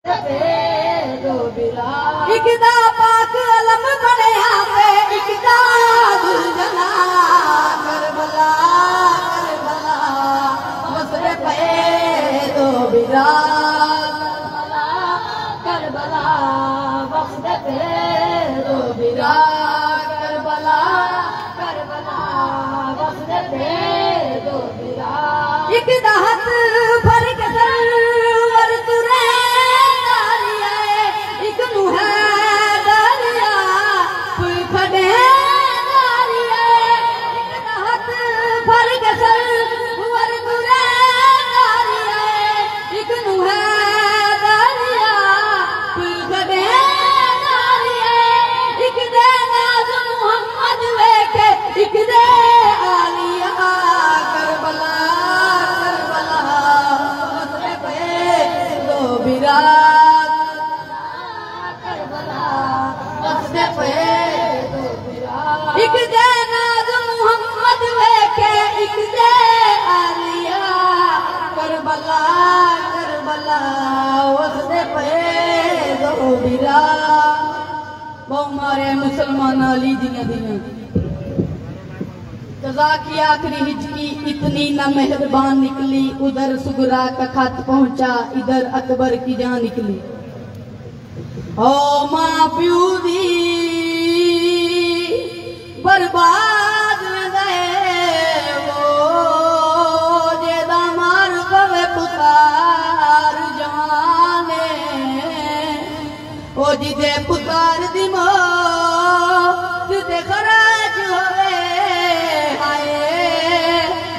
इकदा पाक अलम बनया पे इकदा दुलजना करबला करबला मसरे पे दो बिरा करबला मसरे पे दो बिरा करबला करबला मसरे पे दो बिरा इकदा हाथ भर के वर तुरे एक दे नाज मुहम्मद लेके एक दे आलिया करबला करबला उसदे पे दो बिरा बहु मारे मुसलमान अली दियां दियां कज़ा की आखिरी हिजकी इतनी न मेहरबान निकली उधर सुगरा का खत पहुंचा इधर अकबर की जान निकली ओ मां प्यू दी बर्बाद गए वो जेदा मार पवे पुकार जवाने ओ जिदे पुकार दी मौत ते खराज होवे हाय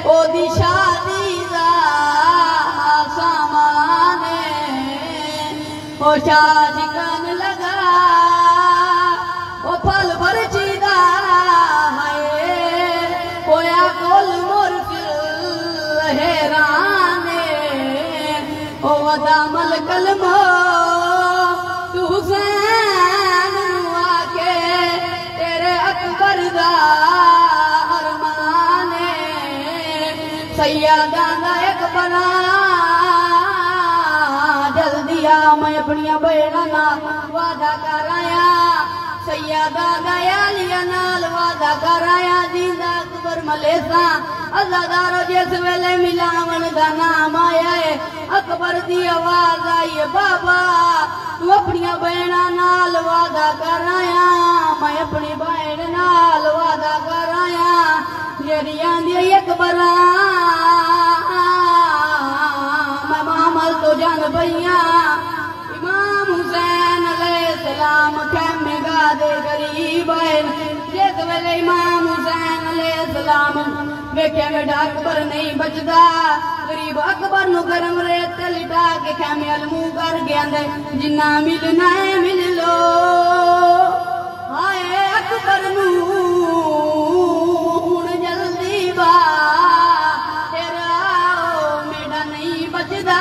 ओ दी शादी दा सामाने ओ शादी कन लगा ओ फल भर चीदा दामल कलमो तू हुसैन आके तेरे अकबर दा अरमाने सैयदा दा अकबरा जल्दी आ मैं अपनिया बहना नाल वादा कर आया सैयदा दा आलिया नाल वादा कर आया जिंदा अकबर मलेसा अज़ादारो जिस वेले मिलावन दा नाम आया है अकबर दी आवाज आई है बाबा तू अपनी बहना नाल वादा कर आया मैं अपनी बहन नाल वादा कर आया जेड़ियां दी अकबर मैं मामल तो जान भैया इमाम हुसैन अलैहिस्सलाम खेमे गा दे गरीब जिस वेले इमाम हुसैन अलैहिस्सलाम वेख्या बेटा अकबर नहीं बचदा गरीब अकबर नु गरम रेत लिटा के खेमे अल मुंह कर गया जिन्ना मिलना है मिल लो हाय अकबर नु हुण जल्दी बा तेरा मेरा नहीं बचदा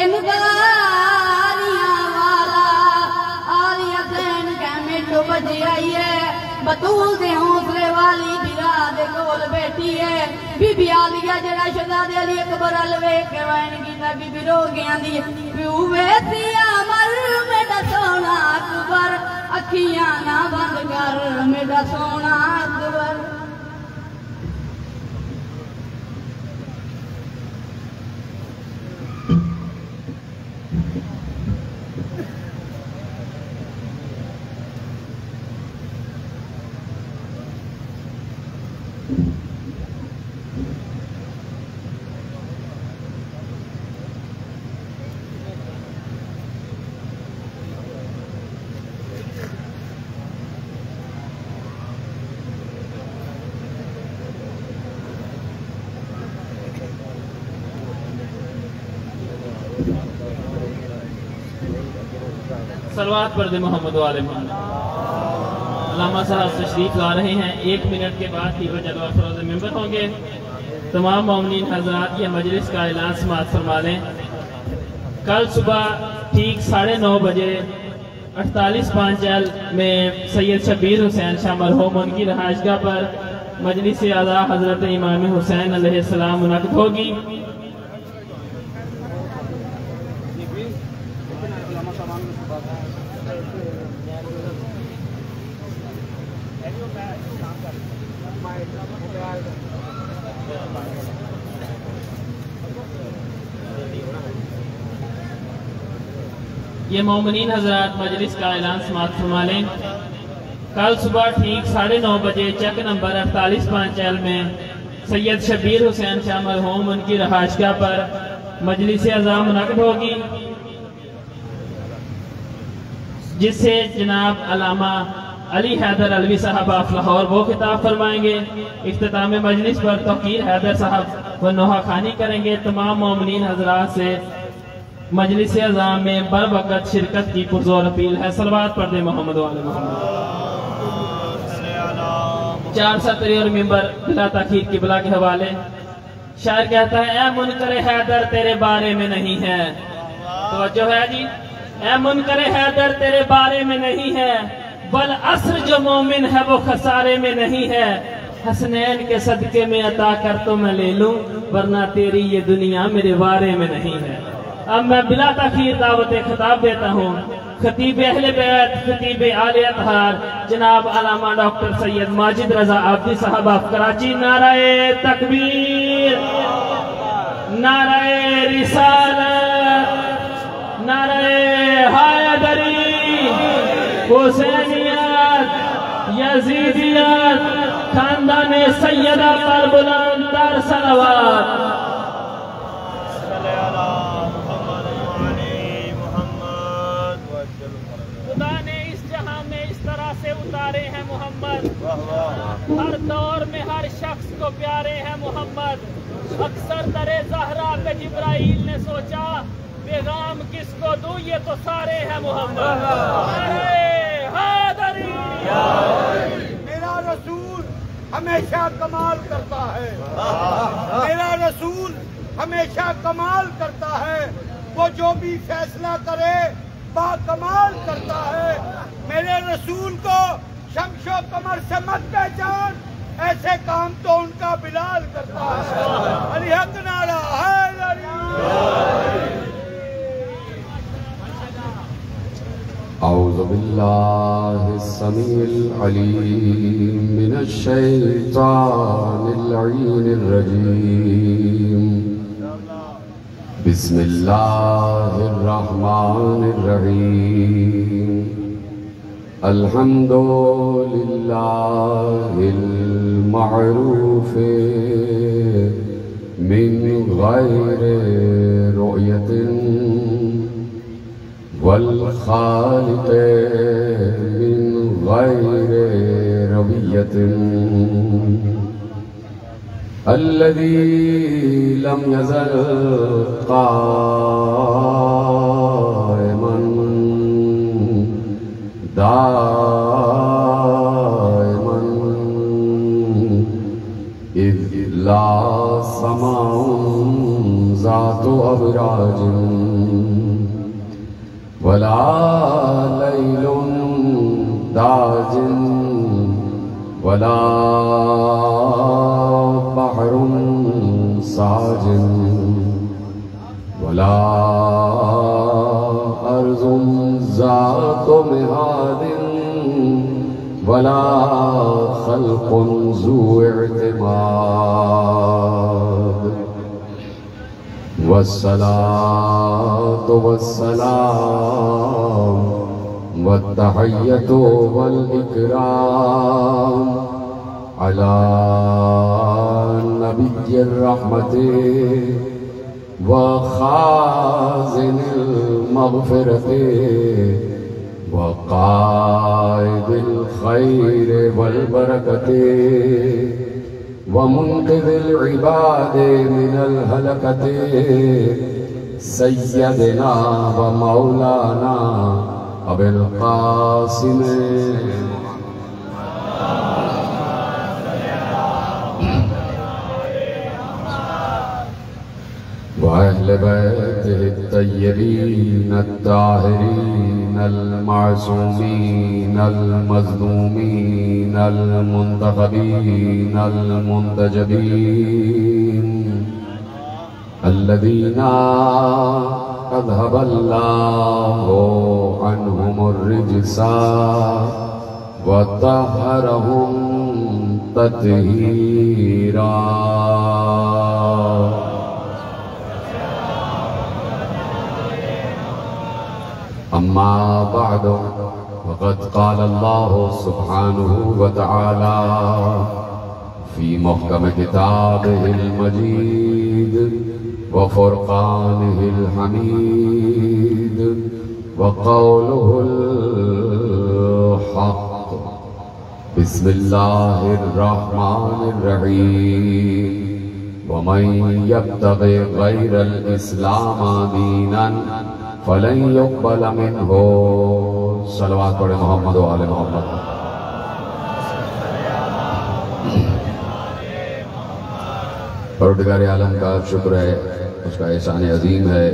इन गारियां वाला आलिया सैन खेमे तो बज आई है बतूल दे हौसले वाली बिरा दे कोल बैठी है बीबी आलिया जरा शहजादे अली अकबर अल वेख के वैन कीता बीबी रो गया दी प्यू वेसिया मर मेरा सोना अकबर अखियां ना बंद कर मेरा सोना अकबर सलवात पर दे मोहम्मद वाले अल्लामा साहब तशरीफ ला रहे हैं 1 मिनट के बाद ही वह जलवा फरोज़ मेंबर होंगे तमाम मोमिनीन हज़रात ये मजलिस का ऐलान समाअत फरमा लें कल सुबह ठीक 9:30 बजे 48 पांचल में सैयद शब्बीर हुसैन शाह मरहूम उनकी रहायशगाह पर मजलिस आज़ा हजरत इमाम हुसैन अलैहिस्सलाम मुनक़्क़िद होगी। ये मोमिनीन हजरात मजलिस का ऐलान समाप्त फरमा लें। कल सुबह ठीक 9:30 बजे चेक नंबर 48 पांचल में सैयद शबीर हुसैन शाह मरहूम उनकी रहायशगाह पर मजलिस अज़ाम मुनक़द होगी, जिससे जनाब अल्लामा अली हैदर अलवी साहब ऑफ लाहौर वो खिताब फरमाएंगे। इख्तिताम मजलिस पर तौकीर हैदर साहब व नोहा खानी करेंगे। तमाम मोमिनीन हजरात से मजलिस अज़ाम में बर वक़्त शिरकत की पुरज़ोर अपील है। सलवात पढ़ दे मोहम्मद वाले मोहम्मद। 4 सतरी और मिंबर बिला ताखीर किबला के हवाले। शायर कहता है, ऐ मुनकर हैदर तेरे बारे में नहीं है, तवज्जो है जी, ऐ मुनकर हैदर तेरे बारे में नहीं है, बल असर जो मोमिन है वो खसारे में नहीं है। हसनैन के सदके में अता कर तो मैं ले लूं, वरना तेरी ये दुनिया मेरे बारे में नहीं है। अब मैं बिला ताखीर दावत खिताब देता हूँ खतीब अहले बैत, खतीब आले अतहार जनाब अल्लामा डॉक्टर सैयद माजिद रजा आब्दी साहब ऑफ कराची। नाराए तकबीर, नाराए रिसालत, नाराए हैदरी, हुसैनियत, यजीदियत, खानदान सैयदा पर बुलंद तर सलवात। खुदा ने इस जहां में इस तरह से उतारे हैं मोहम्मद, हर दौर में हर शख्स को प्यारे हैं मोहम्मद। अक्सर दरे ज़हरा पे जिब्राइल ने सोचा पैगाम किसको दूं, ये तो सारे हैं मोहम्मद। मेरा रसूल हमेशा कमाल करता है, मेरा रसूल हमेशा कमाल करता है। वो जो भी फैसला करे कमाल करता है। मेरे रसूल को शमशो कमर से मत पहचान, ऐसे काम तो उनका बिलाल करता है। अली हक नारा हैदरी। औज़ु बिल्लाहि समीइल अलीम मिनश शैतानिर रजीम। बिस्मिल्लाहिर रहमानिर रहीम। अल्हम्दुलिल्लाहिल मअरूफ मिन गैरि रुयतिन वल खालिक मिन गैरि रबियतिन। अल्लज़ी लम यज़ल क़ाइमन दाइमन इज़ ला समाउन ज़ातु अबराजिन वला लैलुन दाजिन वला बहरुन साजिन वला अर्ज़ुन ज़ातु मिहादिन वला खल्क़ुन ज़ू इअ्तिमाद। वस्सलातु वस्सलाम वत्तहिय्यतु वल इकराम अला नबिय्यिर रहमति व खाज़िनिल मग़फ़िरति व क़ाइदिल ख़ैरि वल बरकति व मुन्क़िज़िल इबादि मिनल हलकति सय्यदना व मौलाना अबुल क़ासिम व अहले बैतिहि अत्तय्यबीन अत्ताहिरीन अल-मासूमीन अल-मज़लूमीन अल-मुंतख़बीन अल-मुंतजबीन अल्लज़ीना अज़हबल्लाहु अन्हुमुर रिज्सा व तहरहुम तत्हीरा। अम्मा बअदु फ़क़द क़ाल अल्लाहु सुब्हानहु व तआला फ़ी मुहकम किताबिहिल मजीद व फ़ुरक़ानिहिल हमीद व क़ौलुहुल हक़। बिस्मिल्लाहिर रहमानिर रहीम। व मन यब्तग़ि ग़ैरल इस्लाम दीनन फलन युक़बल मिन्हु। सलवात पढ़े मोहम्मद व आले मोहम्मद। परवरदिगार आलम का शुक्र है, उसका एहसान अजीम है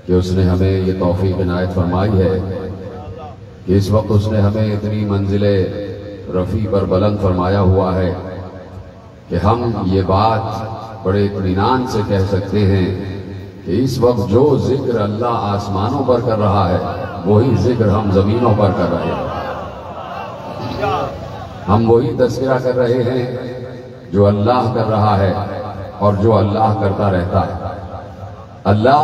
कि उसने हमें ये तौफीक इनायत फरमाई है कि इस वक्त उसने हमें इतनी मंजिले रफ़ी पर बुलंद फरमाया हुआ है कि हम ये बात बड़े इत्मीनान से कह सकते हैं कि इस वक्त जो जिक्र अल्लाह आसमानों पर कर रहा है वही जिक्र हम जमीनों पर कर रहे हैं। हम वही तज़किरा कर रहे हैं जो अल्लाह कर रहा है और जो अल्लाह करता रहता है। अल्लाह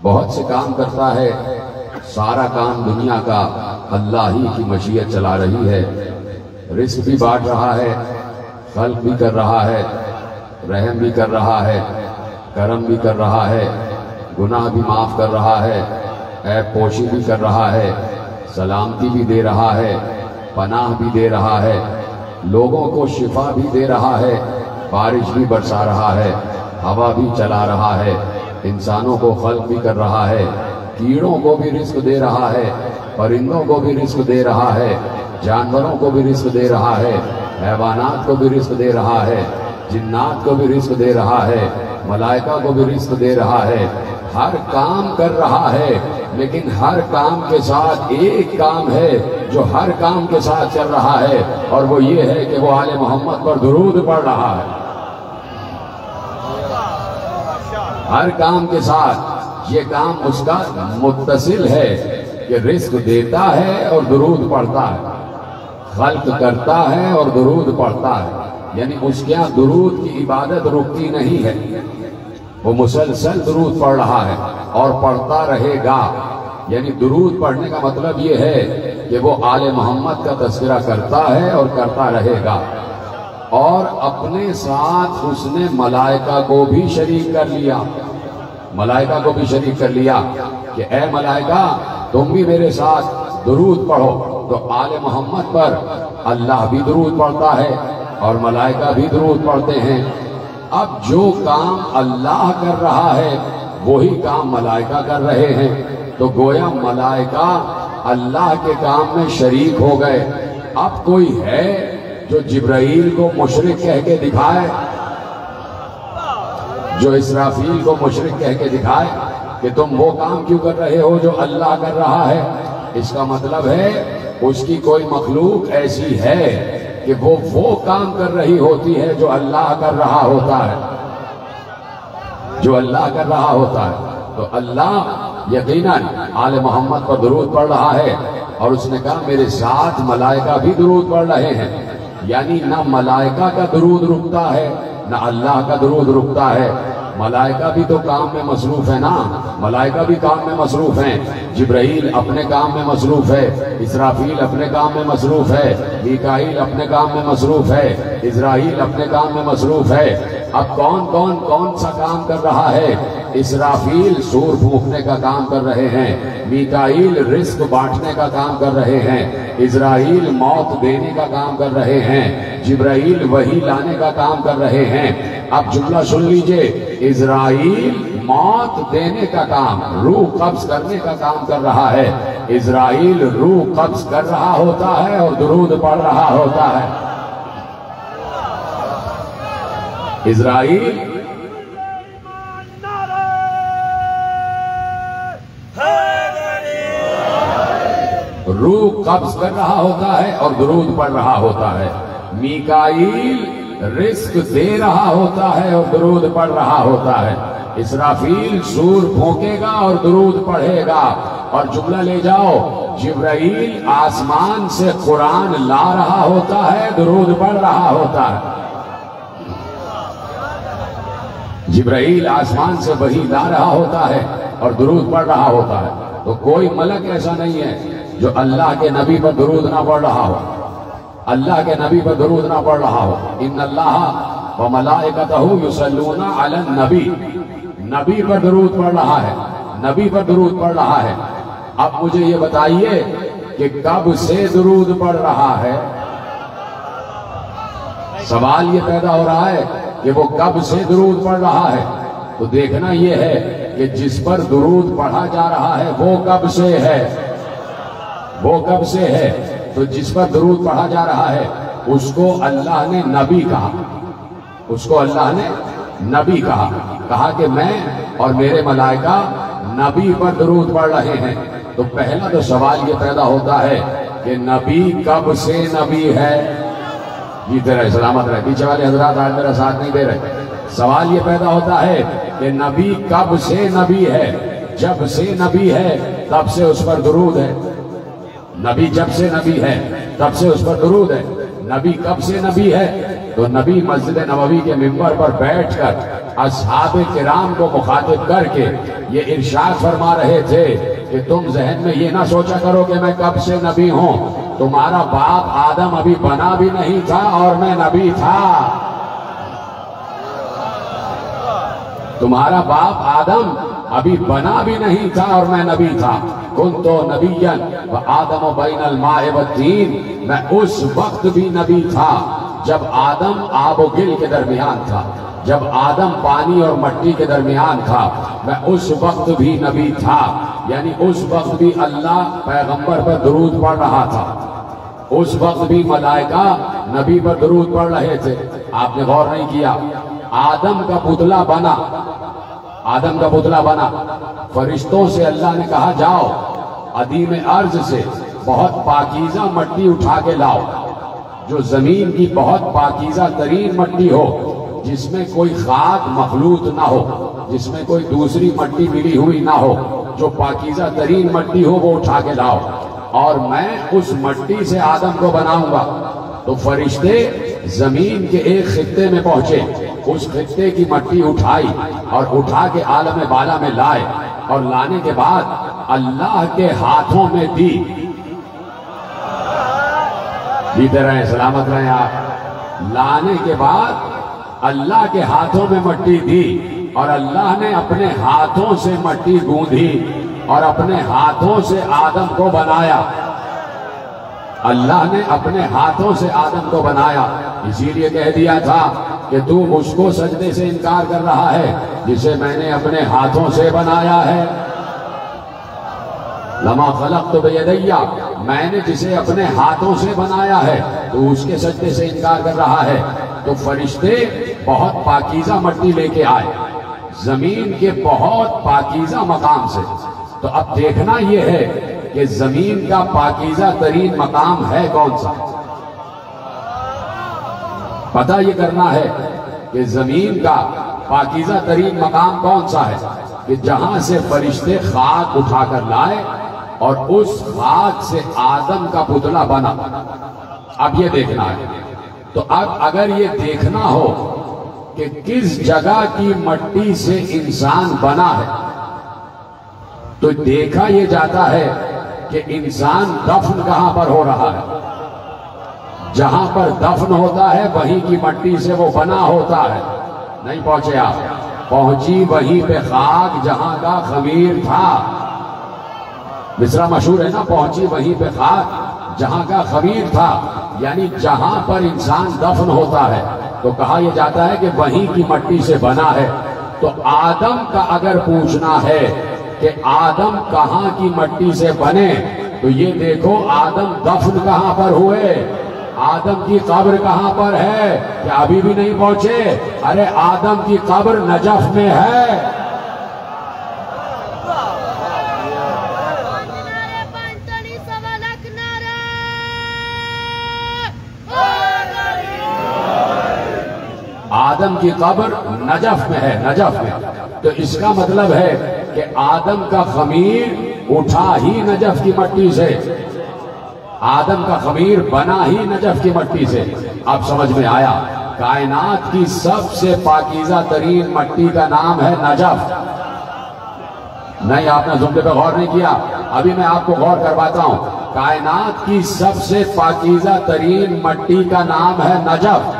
बहुत से काम करता है, सारा काम दुनिया का अल्लाह ही की मशीयत चला रही है। रिस्क भी बांट रहा है, खल्क भी कर रहा है, रहम भी कर रहा है, करम भी कर रहा है, गुनाह भी माफ कर रहा है, ऐब पोशी भी कर रहा है, सलामती भी दे रहा है, पनाह भी दे रहा है, लोगों को शिफा भी दे रहा है, बारिश भी बरसा रहा है, हवा भी चला रहा है, इंसानों को खल्क भी कर रहा है, कीड़ों को भी रिस्क दे रहा है, परिंदों को भी रिस्क दे रहा है, जानवरों को भी रिस्क दे रहा है, हैवानात को भी रिस्क दे रहा है, जिन्नात को भी रिस्क दे रहा है, मलाइका को भी रिस्क दे रहा है। हर काम कर रहा है, लेकिन हर काम के साथ एक काम है जो हर काम के साथ चल रहा है, और वो ये है कि वो आले मोहम्मद पर दुरूद पढ़ रहा है। हर काम के साथ ये काम उसका मुत्तसिल है कि रिस्क देता है और दुरूद पढ़ता है, खल्क करता है और दुरूद पढ़ता है। यानी उसके यहाँ दुरूद की इबादत रुकती नहीं है, वो मुसलसल दुरूद पढ़ रहा है और पढ़ता रहेगा। यानी दुरूद पढ़ने का मतलब ये है कि वो आले मोहम्मद का तज़किरा करता है और करता रहेगा। और अपने साथ उसने मलाइका को भी शरीक कर लिया, मलाइका को भी शरीक कर लिया कि ए मलाइका तुम भी मेरे साथ दुरूद पढ़ो। तो आले मोहम्मद पर अल्लाह भी दुरूद पढ़ता है और मलाइका भी दुरूद पढ़ते हैं। अब जो काम अल्लाह कर रहा है वही काम मलाइका कर रहे हैं, तो गोया मलाइका अल्लाह के काम में शरीक हो गए। अब कोई है जो जिब्राईल को मुशरिक कह के दिखाए, जो इसराफील को मुशरिक कह के दिखाए कि तुम वो काम क्यों कर रहे हो जो अल्लाह कर रहा है? इसका मतलब है उसकी कोई मखलूक ऐसी है कि वो काम कर रही होती है जो अल्लाह कर रहा होता है, जो अल्लाह कर रहा होता है। तो अल्लाह यकीनन आले मोहम्मद पर दुरूद पढ़ रहा है और उसने कहा मेरे साथ मलाइका भी दुरूद पढ़ रहे हैं। यानी ना मलाइका का दुरूद रुकता है ना अल्लाह का दुरूद रुकता है। मलाइका भी तो काम में मसरूफ है ना, मलाइका भी काम में मसरूफ हैं। जिब्राईल अपने काम में मसरूफ है, इसराफील अपने काम में मसरूफ है, मीकाईल अपने काम में मसरूफ है, इजराइल अपने काम में मसरूफ है। अब कौन सा काम कर रहा है? इसराफील सूर फूंकने का काम कर रहे हैं, मीकाईल रिस्क बांटने का काम कर रहे हैं, इजराइल मौत देने का काम कर रहे हैं, जिब्राईल वही लाने का काम कर रहे हैं। अब जुमला सुन लीजिए, इजराइल मौत देने का काम, रूह कब्ज करने का काम कर रहा है। इजराइल रूह कब्ज कर रहा होता है और दुरूद पढ़ रहा होता है। इजराइल रूह कब्ज कर रहा होता है और दुरूद पढ़ रहा होता है। मीकाईल रिस्क दे रहा होता है और दुरूद पढ़ रहा होता है। इसराफील सूर फूंकेगा और दुरूद पढ़ेगा। और जुमला ले जाओ, जिब्राइल आसमान से कुरान ला रहा होता है, दुरूद पढ़ रहा होता है। जिब्राइल आसमान से वही ला रहा होता है और दुरूद पढ़ रहा होता है। तो कोई मलक ऐसा नहीं है जो अल्लाह के नबी पर दुरूद ना पढ़ रहा हो, अल्लाह के नबी पर दुरूद ना पढ़ रहा हो। इन्नल्लाह व मलाइकतहू युसल्लूना अलन नबी, नबी पर दुरूद पढ़ रहा है, नबी पर दुरूद पढ़ रहा है। अब मुझे ये बताइए कि कब से दुरूद पढ़ रहा है? सवाल ये पैदा हो रहा है कि वो कब से दुरूद पढ़ रहा है। तो देखना ये है कि जिस पर दुरूद पढ़ा जा रहा है वो कब से है, वो कब से है। तो जिस पर दुरूद पढ़ा जा रहा है उसको अल्लाह ने नबी कहा, उसको अल्लाह ने नबी कहा। कहा कि मैं और मेरे मलाइका नबी पर दुरूद पढ़ रहे हैं। तो पहला तो सवाल ये पैदा होता है कि नबी कब से नबी है। जीते रहे, सलामत रहे। पीछे वाले हजरात आज मेरा साथ नहीं दे रहे। सवाल ये पैदा होता है कि नबी कब से नबी है। जब से नबी है तब से उस पर दुरूद है। नबी जब से नबी है तब से उस पर दुरूद है। नबी कब से नबी है? तो नबी मस्जिद नबवी के मिंबर पर बैठकर असहाबे किराम को मुखातिब करके ये इरशाद फरमा रहे थे कि तुम जहन में ये ना सोचा करो कि मैं कब से नबी हूं। तुम्हारा बाप आदम अभी बना भी नहीं था और मैं नबी था। तुम्हारा बाप आदम अभी बना भी नहीं था और मैं नबी था। कुन्तु नबिय्यन व आदम बैनल माए वत्तीन, मैं उस वक्त भी नबी था जब आदम आब व गिल के दरमियान था, जब आदम पानी और मट्टी के दरमियान था, मैं उस वक्त भी नबी था। यानी उस वक्त भी अल्लाह पैगंबर पर दुरूद पढ़ रहा था, उस वक्त भी मलाइका नबी पर दुरूद पढ़ रहे थे। आपने गौर नहीं किया, आदम का पुतला बना, आदम का पुतला बना। फरिश्तों से अल्लाह ने कहा जाओ अदीम अर्ज से बहुत पाकीज़ा मट्टी उठा के लाओ, जो जमीन की बहुत पाकीज़ा तरीन मट्टी हो, जिसमें कोई खाक मखलूत ना हो, जिसमें कोई दूसरी मट्टी मिली हुई ना हो, जो पाकीज़ा तरीन मट्टी हो वो उठा के लाओ और मैं उस मट्टी से आदम को बनाऊंगा। तो फरिश्ते जमीन के एक खित्ते में पहुंचे, उस खित्ते की मट्टी उठाई और उठा के आलम बाला में लाए और लाने के बाद अल्लाह के हाथों में दी। जीते रहे, सलामत रहे आप। लाने के बाद अल्लाह के हाथों में मट्टी दी और अल्लाह ने अपने हाथों से मट्टी गूंधी और अपने हाथों से आदम को बनाया। अल्लाह ने अपने हाथों से आदम को बनाया। इसीलिए कह दिया था कि तू उसको सजदे से इनकार कर रहा है जिसे मैंने अपने हाथों से बनाया है। लमा खलक़्तु बियदैया, मैंने जिसे अपने हाथों से बनाया है तो उसके सजदे से इनकार कर रहा है। तो फरिश्ते बहुत पाकीज़ा मट्टी लेके आए जमीन के बहुत पाकीज़ा मकाम से। तो अब देखना यह है कि जमीन का पाकीज़ा तरीन मकाम है कौन सा। पता ये करना है कि जमीन का पाकीज़ा तरीन मकाम कौन सा है कि जहां से फरिश्ते खाक उठाकर लाए और उस खाक से आदम का पुतला बना। अब ये देखना है। तो अब अगर ये देखना हो कि किस जगह की मट्टी से इंसान बना है तो देखा यह जाता है कि इंसान दफन कहां पर हो रहा है। जहां पर दफन होता है वहीं की मट्टी से वो बना होता है। नहीं पहुंचे आप? पहुंची वहीं पे खाक जहां का खमीर था। मिसरा मशहूर है ना, पहुंची वहीं पे खाक जहां का खमीर था। यानी जहां पर इंसान दफन होता है तो कहा यह जाता है कि वहीं की मट्टी से बना है। तो आदम का अगर पूछना है कि आदम कहां की मट्टी से बने तो ये देखो आदम दफन कहां पर हुए, आदम की कब्र कहां पर है। क्या अभी भी नहीं पहुंचे? अरे आदम की कब्र नजफ में है। आदम की कब्र नजफ में है, नजफ में। तो इसका मतलब है कि आदम का खमीर उठा ही नजफ की मट्टी से, आदम का खमीर बना ही नजफ की मट्टी से। अब समझ में आया, कायनात की सबसे पाकीज़ा तरीन मट्टी का नाम है नजफ। नहीं, आपने जुमले पे गौर नहीं किया, अभी मैं आपको गौर करवाता हूं। कायनात की सबसे पाकीज़ा तरीन मट्टी का नाम है नजफ।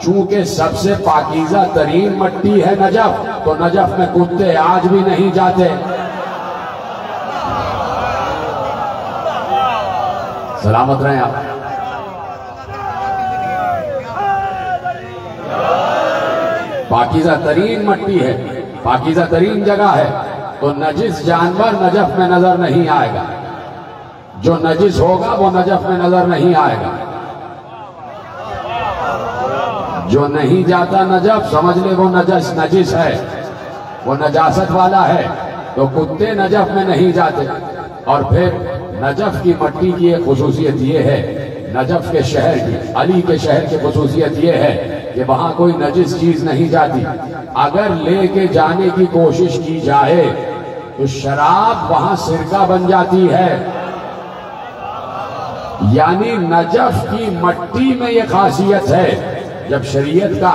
चूंकि सबसे पाकीज़ा तरीन मट्टी है नजफ, तो नजफ में कुत्ते आज भी नहीं जाते। सलामत रहें आप। पाकीज़ा तरीन मट्टी है, पाकीज़ा तरीन जगह है, तो नजिस जानवर नजफ में नजर नहीं आएगा। जो नजिस होगा वो नजफ में नजर नहीं आएगा। जो नहीं जाता नजफ, समझ ले वो नजिस है, वो नजासत वाला है। तो कुत्ते नजफ में नहीं जाते। और फिर नजफ की मट्टी की एक खुसूसियत ये है, नजफ के शहर की, अली के शहर की खुसूसियत ये है कि वहां कोई नजिस चीज नहीं जाती। अगर लेके जाने की कोशिश की जाए तो शराब वहां सिरका बन जाती है। यानी नजफ की मट्टी में ये खासियत है। जब शरीयत का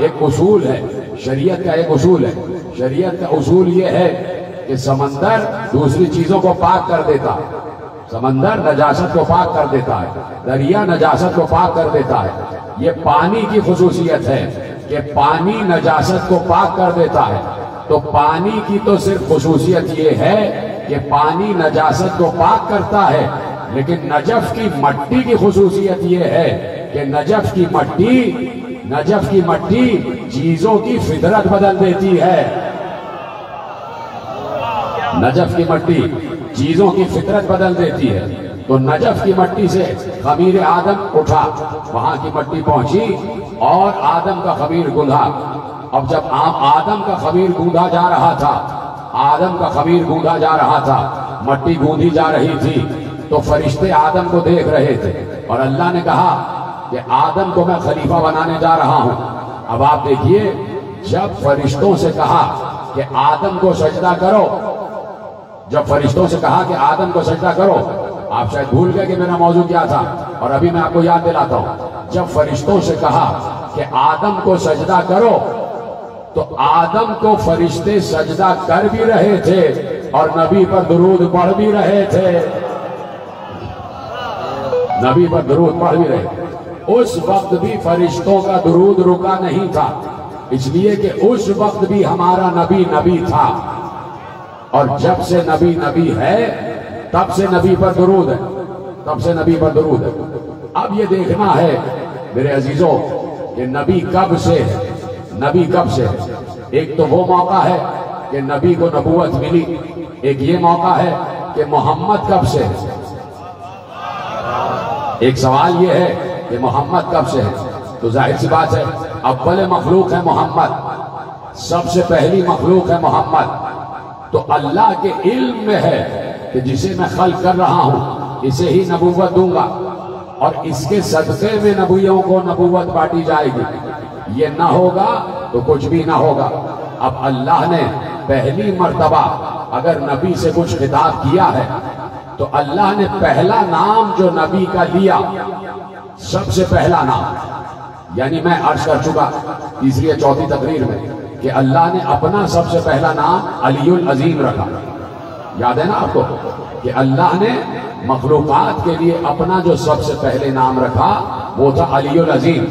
एक उसूल है, शरीयत का एक उसूल है, शरीयत का उसूल ये है कि समंदर दूसरी चीजों को पाक कर देता है, समंदर नजासत को पाक कर देता है, दरिया नजासत को पाक कर देता है। ये पानी की खुसूसियत है कि पानी नजासत को पाक कर देता है। तो पानी की तो सिर्फ खुसूसियत ये है कि पानी नजासत को पाक करता है, लेकिन नजफ की मट्टी की खुसूसियत ये है कि नजफ की मट्टी चीजों की फितरत बदल देती है। नजफ की मट्टी चीजों की फितरत बदल देती है। तो नजफ की मट्टी से खमीर आदम उठा, वहां की मट्टी पहुंची और आदम का खमीर गूंधा। अब जब आदम का खमीर गूंधा जा रहा था, आदम का खमीर गूंधा जा रहा था, मट्टी गूंधी जा रही थी, तो फरिश्ते आदम को देख रहे थे और अल्लाह ने कहा कि आदम को मैं खलीफा बनाने जा रहा हूं। अब आप देखिए, जब फरिश्तों से कहा कि आदम को सजदा करो, जब फरिश्तों से कहा कि आदम को सजदा करो, आप शायद भूल गए कि मेरा मौजू क्या था, और अभी मैं आपको याद दिलाता हूं। जब फरिश्तों से कहा कि आदम को सजदा करो, तो आदम को फरिश्ते सजदा कर भी रहे थे और नबी पर दुरूद पढ़ भी रहे थे, नबी पर दुरूद पढ़ भी रहे थे। उस वक्त भी फरिश्तों का दुरूद रुका नहीं था, इसलिए कि उस वक्त भी हमारा नबी नबी था, और जब से नबी नबी है तब से नबी पर दुरूद है, तब से नबी पर दुरूद है। अब ये देखना है मेरे अजीजों कि नबी कब से है, नबी कब से है। एक तो वो मौका है कि नबी को नबूवत मिली, एक ये मौका है कि मोहम्मद कब से है। एक सवाल ये है कि मोहम्मद कब से है, तो जाहिर सी बात है अव्वल मखलूक है मोहम्मद, सबसे पहली मखलूक है मोहम्मद। तो अल्लाह के इल्म में है कि जिसे मैं खल्क कर रहा हूं इसे ही नबूवत दूंगा, और इसके सदक़े में नबियों को नबूवत बांटी जाएगी। ये ना होगा तो कुछ भी ना होगा। अब अल्लाह ने पहली मर्तबा अगर नबी से कुछ खिताब किया है, तो अल्लाह ने पहला नाम जो नबी का लिया, सबसे पहला नाम, यानी मैं अर्ज कर चुका तीसरी या चौथी तकरीर में कि अल्लाह ने अपना सबसे पहला नाम अलीउल अजीम रखा। याद है ना आपको कि अल्लाह ने मखलूकात के लिए अपना जो सबसे पहले नाम रखा वो था अलीउल अजीम,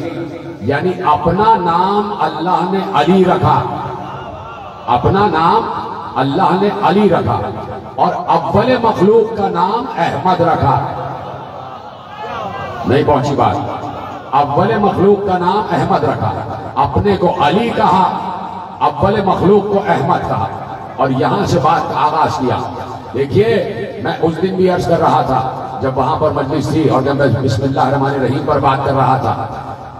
यानी अपना नाम अल्लाह ने अली रखा, अपना नाम अल्लाह ने अली रखा, और अव्वल मखलूक का नाम अहमद रखा। नहीं पहुंची बात, अव्वल मखलूक का नाम अहमद रखा, अपने को अली कहा, अव्वल मखलूक को अहमद कहा, और यहां से बात का आगाज किया। देखिए, मैं उस दिन भी अर्ज कर रहा था जब वहां पर मजलिस थी और जब मैं बिस्मिल्लाहिर्रहमानिर्रहीम पर बात कर रहा था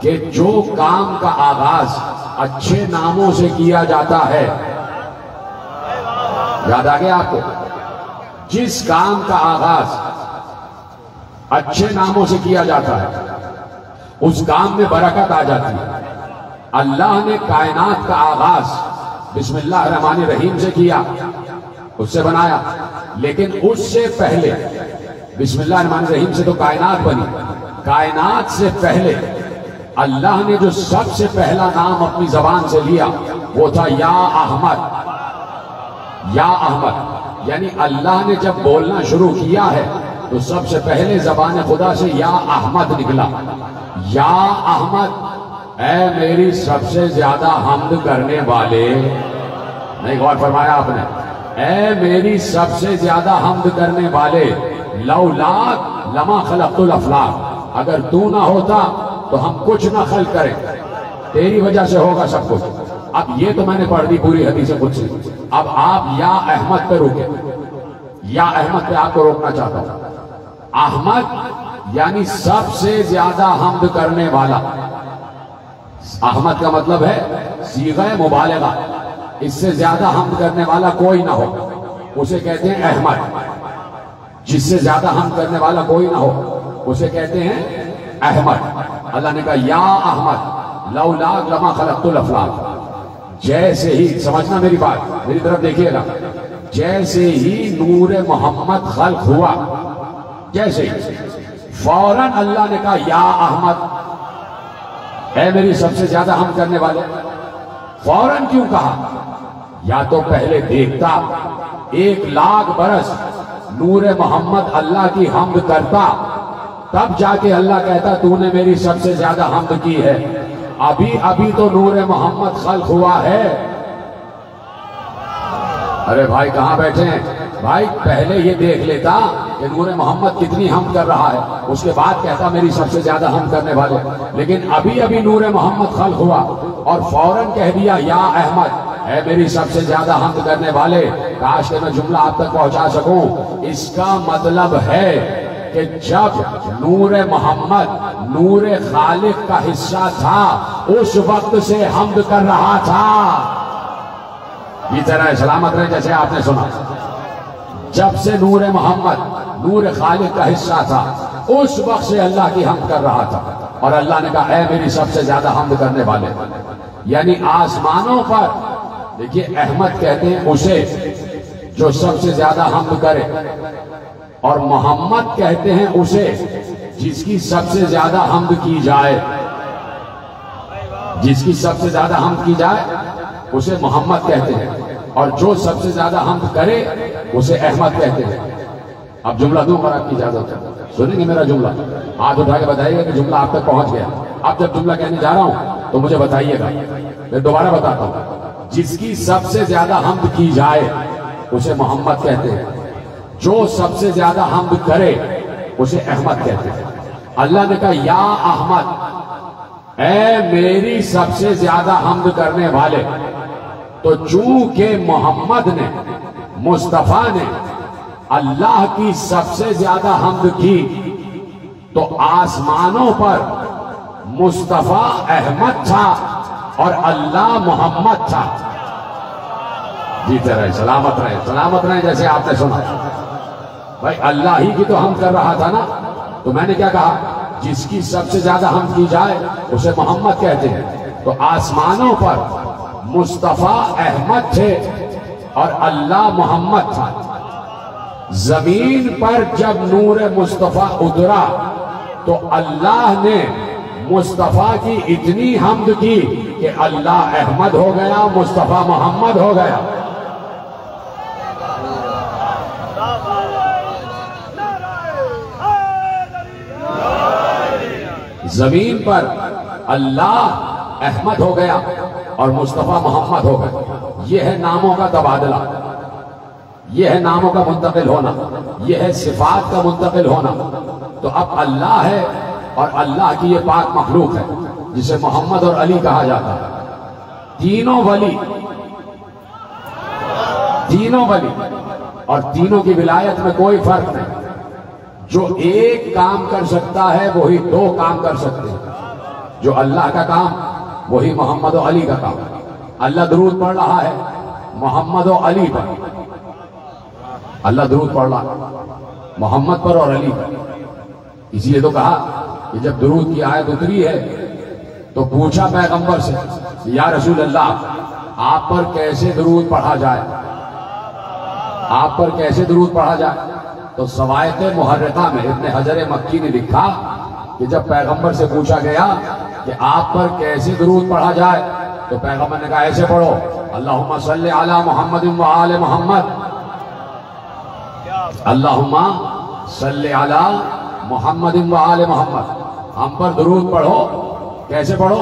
कि जो काम का आगाज अच्छे नामों से किया जाता है, याद आ गया आपको, जिस काम का आगाज अच्छे नामों से किया जाता है उस काम में बरकत आ जाती है। अल्लाह ने कायनात का आगाज बिस्मिल्लाहिर्रहमानिर्रहीम से किया, उससे बनाया। लेकिन उससे पहले बिस्मिल्लाहिर्रहमानिर्रहीम से तो कायनात बनी। कायनात से पहले अल्लाह ने जो सबसे पहला नाम अपनी जबान से लिया वो था या अहमद। या अहमद यानी अल्लाह ने जब बोलना शुरू किया है तो सबसे पहले जबान खुदा से या अहमद निकला। या अहमद, ऐ मेरी सबसे ज्यादा हम्द करने वाले। नहीं गौर फरमाया आपने? ऐ मेरी सबसे ज्यादा हम्द करने वाले, लौलाक लमा खलक़तुल अफलाक, अगर तू ना होता तो हम कुछ ना खल्क करें, तेरी वजह से होगा सब कुछ। अब ये तो मैंने पढ़ दी पूरी हदीस कुदसी। अब आप या अहमद पे रुके, या अहमद पे आपको रोकना चाहता हूं। अहमद यानी सबसे ज्यादा हम्द करने वाला। अहमद का मतलब है सीग़ा मुबालगा, इससे ज्यादा हम्द करने वाला कोई ना हो उसे कहते हैं अहमद। जिससे ज्यादा हम्द करने वाला कोई ना हो उसे कहते हैं अहमद। अल्लाह ने कहा या अहमद लौलाक लमा खलक़तुल अफलाक। जैसे ही, समझना मेरी बात, मेरी तरफ देखिएगा, जैसे ही नूर मोहम्मद खल्क हुआ, जैसे ही फौरन अल्लाह ने कहा या अहमद, है मेरी सबसे ज्यादा हम करने वाले। फौरन क्यों कहा? या तो पहले देखता 1,00,000 बरस नूर मोहम्मद अल्लाह की हम्द करता, तब जाके अल्लाह कहता तूने मेरी सबसे ज्यादा हम्द की है। अभी अभी तो नूर मोहम्मद खल्क हुआ है। अरे भाई कहां बैठे हैं भाई? पहले ये देख लेता कि नूर मोहम्मद कितनी हम्द कर रहा है, उसके बाद कहता मेरी सबसे ज्यादा हम्द करने वाले। लेकिन अभी अभी नूर मोहम्मद खल्क हुआ और फौरन कह दिया या अहमद, है मेरी सबसे ज्यादा हम्द करने वाले। काश के मैं जुमला आप तक पहुंचा सकूं। इसका मतलब है कि जब नूर मोहम्मद नूर खालिक का हिस्सा था उस वक्त से हम्द कर रहा था। ये तरह सलामत रहे जैसे आपने सुना। जब से नूर मोहम्मद नूर खालिक का हिस्सा था उस वक्त से अल्लाह की हम्द कर रहा था। और अल्लाह ने कहा ऐ मेरी सबसे ज्यादा हम्द करने वाले। यानी आसमानों पर देखिए, अहमद कहते हैं उसे जो सबसे ज्यादा हम्द करे, और मोहम्मद कहते हैं उसे जिसकी सबसे ज्यादा हम्द की जाए। जिसकी सबसे ज्यादा हम्द की जाए उसे मोहम्मद कहते हैं, और जो सबसे ज्यादा हम्द करे उसे अहमद कहते हैं। अब जुमला दूं और आपकी इजाजत है, सुनेंगे मेरा जुमला? हाथ उठा के बताइएगा कि जुमला आप तक पहुंच गया। अब जब जुमला कहने जा रहा हूं तो मुझे बताइएगा। मैं दोबारा बताता हूं, जिसकी सबसे ज्यादा हम्द की जाए उसे मोहम्मद कहते हैं, जो सबसे ज्यादा हम्द करे उसे अहमद कहते हैं। अल्लाह ने कहा या अहमद, ऐ मेरी सबसे ज्यादा हम्द करने वाले। तो चूंकि मोहम्मद ने, मुस्तफा ने अल्लाह की सबसे ज्यादा हम्द की, तो आसमानों पर मुस्तफा अहमद था और अल्लाह मोहम्मद था। जीते रहे, सलामत रहे जैसे आपने सुना। भाई अल्लाह ही की तो हम कर रहा था ना। तो मैंने क्या कहा? जिसकी सबसे ज्यादा हम की जाए उसे मोहम्मद कहते हैं। तो आसमानों पर मुस्तफा अहमद थे और अल्लाह मोहम्मद था। जमीन पर जब नूर मुस्तफा उतरा तो अल्लाह ने मुस्तफा की इतनी हम्द की कि अल्लाह अहमद हो गया, मुस्तफा मोहम्मद हो गया। जमीन पर अल्लाह अहमद हो गया और मुस्तफा मोहम्मद हो गए। यह है नामों का तबादला, यह है नामों का मुंतकिल होना, यह है सिफात का मुंतकिल होना। तो अब अल्लाह है और अल्लाह की ये पाक मखलूक है जिसे मोहम्मद और अली कहा जाता है। तीनों वली और तीनों की विलायत में कोई फर्क नहीं। जो एक काम कर सकता है वही दो काम कर सकते हैं। जो अल्लाह का काम वही मोहम्मद और अली का काम। अल्लाह दुरूद पढ़ रहा है मोहम्मद और अली पर, अल्लाह दुरूद पढ़ रहा मोहम्मद पर और अली पर। इसलिए तो कहा कि जब दुरूद की आयत उतरी है तो पूछा पैगंबर से, या रसूल अल्लाह आप पर कैसे दुरूद पढ़ा जाए, आप पर कैसे दुरूद पढ़ा जाए। तो सवायत मुहर्रिका में इब्न हजर मक्की ने लिखा कि जब पैगंबर से पूछा गया कि आप पर कैसे दुरूद पढ़ा जाए, तो पैगंबर ने कहा ऐसे पढ़ो, अल्लाहुम्मा सल्ली अला मुहम्मद व आले मुहम्मद, अल्लाहुम्मा सल्ली अला मुहम्मद व आले मुहम्मद। हम पर दुरूद पढ़ो। कैसे पढ़ो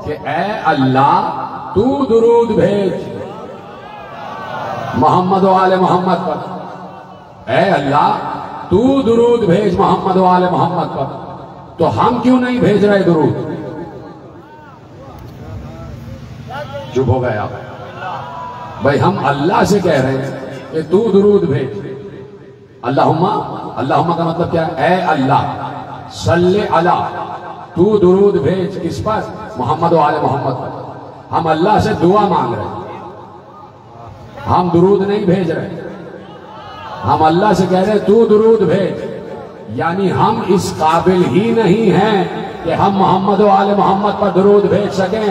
कि ए अल्लाह तू दुरूद भेज मोहम्मद व आले मोहम्मद पर, ए अल्लाह तू दुरूद भेज मोहम्मद व आले मोहम्मद पर। तो हम क्यों नहीं भेज रहे दुरूद? चुप हो गए आप भाई। हम अल्लाह से कह रहे हैं कि तू दुरूद भेज। अल्लाहुम्मा, अल्लाहुम्मा का मतलब क्या है? ए अल्लाह सल्ले अला, तू दुरूद भेज किस पर? मोहम्मद व आले मोहम्मद पर। हम अल्लाह से दुआ मांग रहे हैं, हम दुरूद नहीं भेज रहे। हम अल्लाह से कह रहे हैं तू दुरूद भेज, यानी हम इस काबिल ही नहीं हैं कि हम मोहम्मद व आले मोहम्मद पर दुरूद भेज सकें।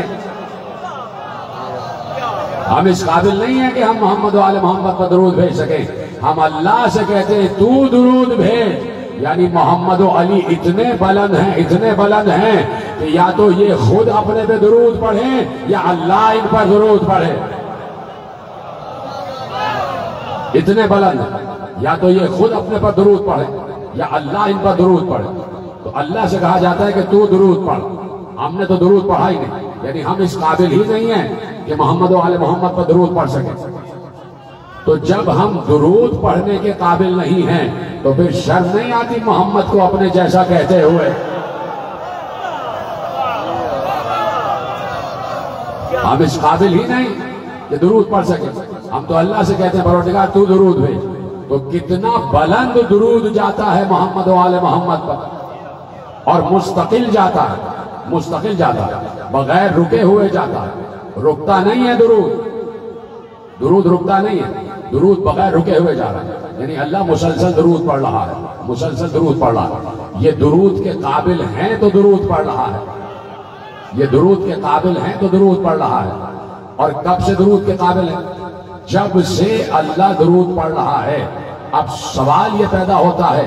हम इस काबिल नहीं है कि हम मोहम्मद व आले मोहम्मद पर दुरूद भेज सकें। हम अल्लाह से कहते हैं तू दुरूद भेज, यानी मोहम्मद व अली इतने बुलंद हैं, इतने बुलंद हैं कि या तो ये खुद अपने पे दुरूद पढ़े या अल्लाह इन पर दुरूद पढ़े। इतने बुलंद हैं, या तो ये खुद अपने पर दुरूद पढ़े या अल्लाह इन पर दुरूद पढ़े। तो अल्लाह से कहा जाता है कि तू दुरूद पढ़। हमने तो दुरूद पढ़ा ही नहीं, यानी हम इस काबिल ही नहीं हैं कि मोहम्मद व आले मोहम्मद पर दुरूद पढ़ सके। तो जब हम दुरूद पढ़ने के काबिल नहीं हैं तो फिर शर्म नहीं आती मोहम्मद को अपने जैसा कहते हुए? हम इस काबिल ही नहीं कि दुरूद पढ़ सके। हम तो अल्लाह से कहते हैं परवरदिगार तू दुरूद भेज। तो कितना बुलंद दुरूद जाता है मोहम्मद व आले मोहम्मद पर, और मुस्तकिल जाता है, मुस्तकिल जाता है, बगैर रुके हुए जाता है। रुकता नहीं है दुरूद, दुरूद रुकता नहीं है, दुरूद बगैर रुके हुए जा रहा है। यानी अल्लाह मुसलसल दुरूद पढ़ रहा है, मुसलसल दुरूद पढ़ रहा है। ये दुरूद के काबिल हैं तो दुरूद पढ़ रहा है, ये दुरूद के काबिल हैं तो दुरूद पढ़ रहा है। और कब से दुरूद के काबिल है? जब से अल्लाह दुरूद पढ़ रहा है। अब सवाल ये पैदा होता है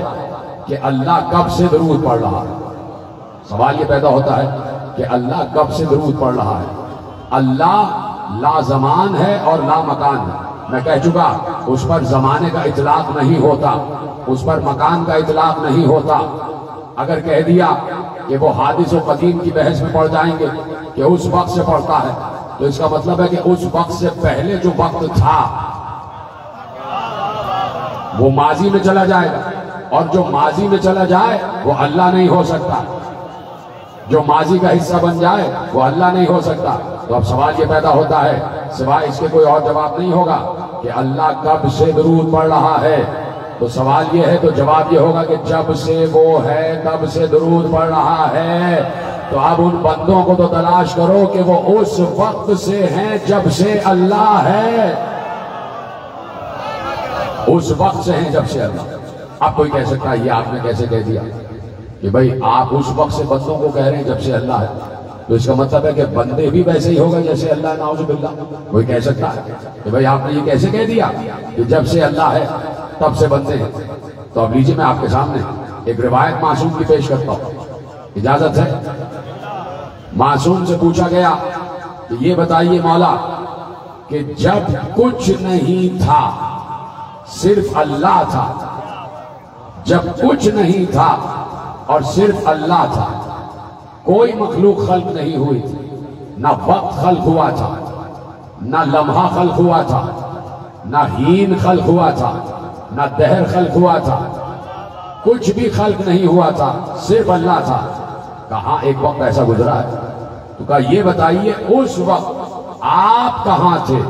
कि अल्लाह कब से दुरूद पढ़ रहा है? सवाल ये पैदा होता है कि अल्लाह कब से दुरूद पढ़ रहा है? अल्लाह ला ज़मान है और ला मकान है। मैं कह चुका, उस पर जमाने का इतलाक नहीं होता, उस पर मकान का इतलाक नहीं होता। अगर कह दिया कि वो हादिस और कदीम की बहस में पड़ जाएंगे कि उस वक्त से पढ़ता है, तो इसका मतलब है कि उस वक्त से पहले जो वक्त था वो माजी में चला जाएगा, और जो माजी में चला जाए वो अल्लाह नहीं हो सकता। जो माजी का हिस्सा बन जाए वो अल्लाह नहीं हो सकता। तो अब सवाल ये पैदा होता है, सिवाय इसके कोई और जवाब नहीं होगा कि अल्लाह कब से दुरूद पढ़ रहा है। तो सवाल ये है, तो जवाब ये होगा कि जब से वो है तब से दुरूद पढ़ रहा है। तो अब उन बंदों को तो तलाश करो कि वो उस वक्त से हैं जब से अल्लाह है, उस वक्त से हैं जब से अल्लाह। अब कोई कह सकता है ये आपने कैसे कह दिया कि भाई आप उस वक्त से बंदों को कह रहे हैं जब से अल्लाह है, तो इसका मतलब है कि बंदे भी वैसे ही होगा जैसे अल्लाह, नाउजुबिल्लाह। कोई कह सकता है कि भाई आपने ये कैसे कह दिया कि जब से अल्लाह है तब से बंदे हैं। तो अब लीजिए, मैं आपके सामने एक रिवायत मासूम की पेश करता हूं, इजाजत है? मासूम से पूछा गया कि ये बताइए मौला कि जब कुछ नहीं था सिर्फ अल्लाह था, जब कुछ नहीं था और सिर्फ अल्लाह था, कोई मखलूक खल्क नहीं हुई थी, ना वक्त खल्क हुआ था, ना लम्हा खल्क हुआ था, ना हीन खल्क हुआ था, ना दहर खल्क हुआ था, कुछ भी खल्क नहीं हुआ था, सिर्फ अल्लाह था। कहा एक वक्त ऐसा गुजरा है, तो कहा ये बताइए उस वक्त आप कहां थे?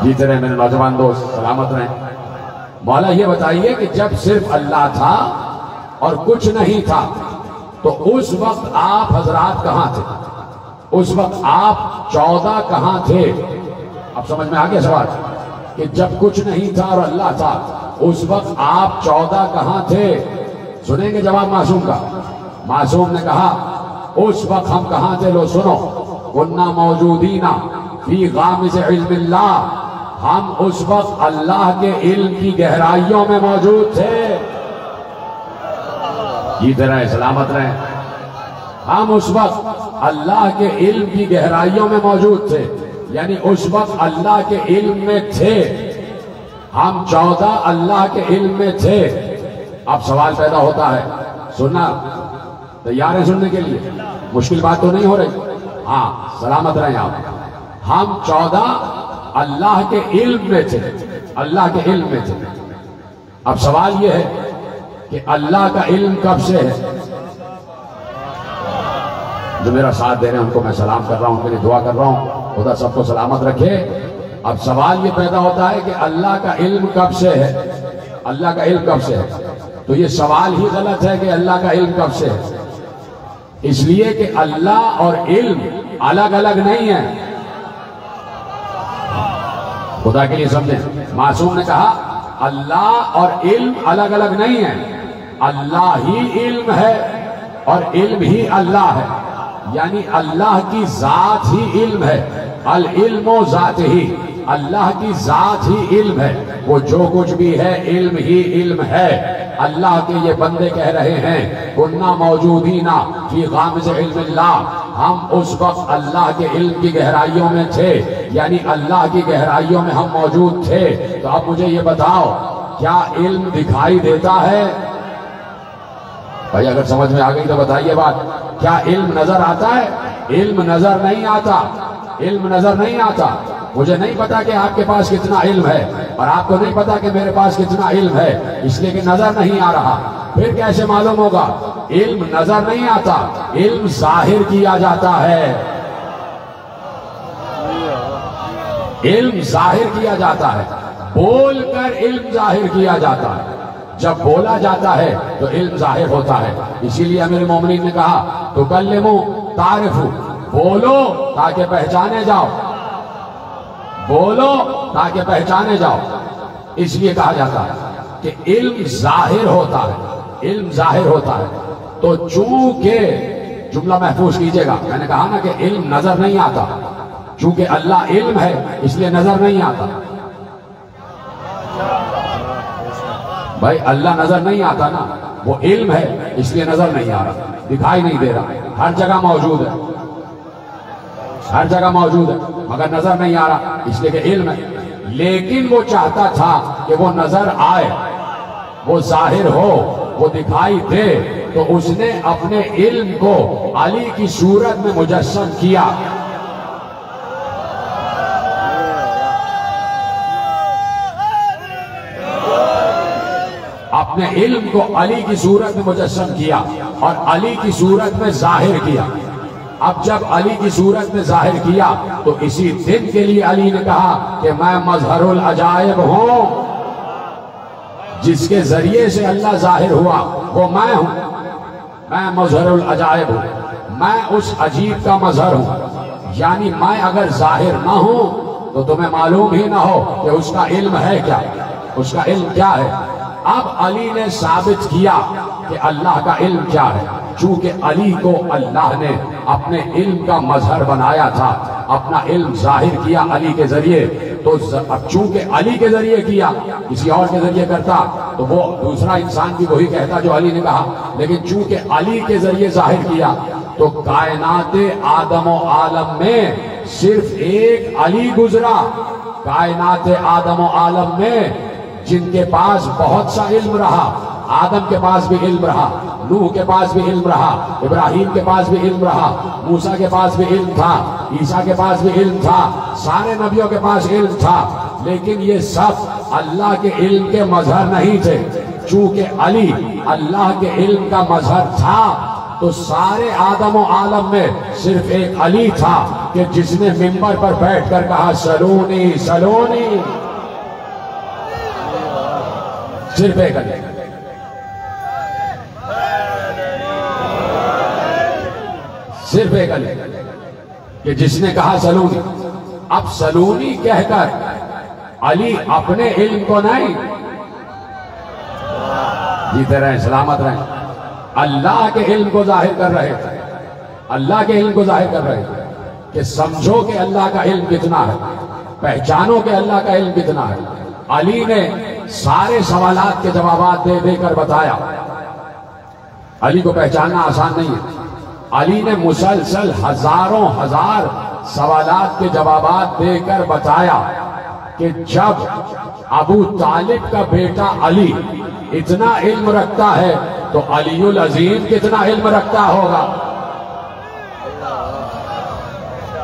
जीते रहे मेरे नौजवान दोस्त, सलामत रहे। मौला ये बताइए कि जब सिर्फ अल्लाह था और कुछ नहीं था, तो उस वक्त आप हजरात कहां थे? उस वक्त आप 14 कहां थे? अब समझ में आ गया सवाल कि जब कुछ नहीं था और अल्लाह था, उस वक्त आप 14 कहां थे? सुनेंगे जवाब मासूम का। मासूम ने कहा उस वक्त हम कहां थे? लो सुनो, कुन्ना मौजूदीना फी गामिज़ इल्मिल्लाह, हम उस वक्त अल्लाह के इल्म की गहराइयों में मौजूद थे। जीते रहे, सलामत रहे। हम उस वक्त अल्लाह के इल्म की गहराइयों में मौजूद थे, यानी उस वक्त अल्लाह के इल्म में थे। हम 14 अल्लाह के इल्म में थे। अब सवाल पैदा होता है, सुनना तैयार है सुनने के लिए? मुश्किल बात तो नहीं हो रही? हाँ, सलामत रहे आप। हम 14 अल्लाह के इल्म में थे, अल्लाह के इल्म में थे। अब सवाल यह है कि अल्लाह का इल्म कब से है? जो मेरा साथ दे रहे हैं उनको मैं सलाम कर रहा हूं, उनके लिए दुआ कर रहा हूं, खुदा सबको सलामत रखे। अब सवाल ये पैदा होता है कि अल्लाह का इल्म कब से है? अल्लाह का इल्म कब से है? तो ये सवाल ही गलत है कि अल्लाह का इल्म कब से है, इसलिए कि अल्लाह और इल्म अलग अलग नहीं है। खुदा के लिए समझे, मासूम ने कहा अल्लाह और इल्म अलग अलग नहीं है, अल्लाह ही इल्म है और इल्म ही अल्लाह है, यानी अल्लाह की जात ही इल्म है। अल इल्मो जात ही, अल्लाह की जात ही इल्म है। वो जो कुछ भी है इल्म ही इल्म है। अल्लाह के ये बंदे कह रहे हैं कुन्ना मौजूदीना फी गामिज़ इल्मिल्लाह, हम उस वक्त अल्लाह के इल्म की गहराइयों में थे, यानी अल्लाह की गहराइयों में हम मौजूद थे। तो अब मुझे ये बताओ, क्या इल्म दिखाई देता है? भाई अगर समझ में आ गई तो बताइए बात। क्या इल्म नजर आता है? इल्म नजर नहीं आता, इल्म नजर नहीं आता। मुझे नहीं पता कि आपके पास कितना इल्म है और आपको नहीं पता कि मेरे पास कितना इल्म है, इसलिए कि नजर नहीं आ रहा। फिर कैसे मालूम होगा? इल्म नजर नहीं आता, इल्म जाहिर किया जाता है। इल्म जाहिर किया जाता है, बोलकर इल्म जाहिर किया जाता है। जब बोला जाता है तो इल्म जाहिर होता है। इसीलिए अमीर मोमिनीन ने कहा तो कल्लिमू तारिफू, बोलो ताकि पहचाने जाओ, बोलो ताकि पहचाने जाओ। इसलिए कहा जाता है कि इल्म जाहिर होता है, इल्म जाहिर होता है। तो चूंकि, जुमला महफूज कीजिएगा, मैंने कहा ना कि इल्म नजर नहीं आता, चूंकि अल्लाह इल्म है इसलिए नजर नहीं आता। भाई अल्लाह नजर नहीं आता ना, वो इल्म है इसलिए नजर नहीं आ रहा, दिखाई नहीं दे रहा। हर जगह मौजूद है, हर जगह मौजूद है, मगर नजर नहीं आ रहा इसलिए कि इल्म है। लेकिन वो चाहता था कि वो नजर आए, वो जाहिर हो, वो दिखाई दे, तो उसने अपने इल्म को अली की सूरत में मुजस्सम किया। अपने इल्म को अली की सूरत में मुजस्सम किया और अली की सूरत में जाहिर किया। अब जब अली की सूरत में जाहिर किया तो इसी दिन के लिए अली ने कहा कि मैं मजहरुल अजायब हूं, जिसके जरिए से अल्लाह जाहिर हुआ वो मैं हूं। मैं मजहरुल अजायब हूं, मैं उस अजीब का मजहर हूं। यानी मैं अगर जाहिर ना हूं तो तुम्हें मालूम ही ना हो कि उसका इल्म है क्या, उसका इल्म क्या है। अब अली ने साबित किया कि अल्लाह का इल्म क्या है। चूंकि अली को अल्लाह ने अपने इल्म का मजहर बनाया था, अपना इल्म जाहिर किया अली के जरिए, तो अब चूंकि अली के जरिए किया, किसी और के जरिए करता तो वो दूसरा इंसान भी वही कहता जो अली ने कहा। लेकिन चूंकि अली के जरिए जाहिर किया तो कायनाते आदम व आलम में सिर्फ एक अली गुजरा। कायनाते आदम व आलम में जिनके पास बहुत सा इल्म रहा, आदम के पास भी इल्म रहा, नूह के पास भी इल्म रहा, इब्राहिम के पास भी इल्म रहा, मूसा के पास भी इल्म था, ईसा के पास भी इल्म था, सारे नबियों के पास इल्म था। लेकिन ये सब अल्लाह के इल्म के मजहर नहीं थे। चूंकि अली अल्लाह के इल्म का मजहर था तो सारे आदम व आलम में सिर्फ एक अली था कि जिसने मिंबर पर बैठकर कहा सलोनी सलोनी। सिर्फ एक अली, सिर्फ एक अली कि जिसने कहा सलूनी। अब सलूनी कहकर अली अपने इल्म को नहीं, जीते रहे, सलामत रहे, अल्लाह के इल्म को जाहिर कर रहे थे, अल्लाह के इल्म को जाहिर कर रहे थे। कि समझो कि अल्लाह का इल्म कितना है, पहचानो कि अल्लाह का इल्म कितना है। अली ने सारे सवालात के जवाब दे देकर बताया। अली को पहचानना आसान नहीं है। अली ने मुसलसल हजारों हजार सवालात के जवाब देकर बताया कि जब अबू तालिब का बेटा अली इतना इल्म रखता है तो अलीउल अजीम कितना इल्म रखता होगा,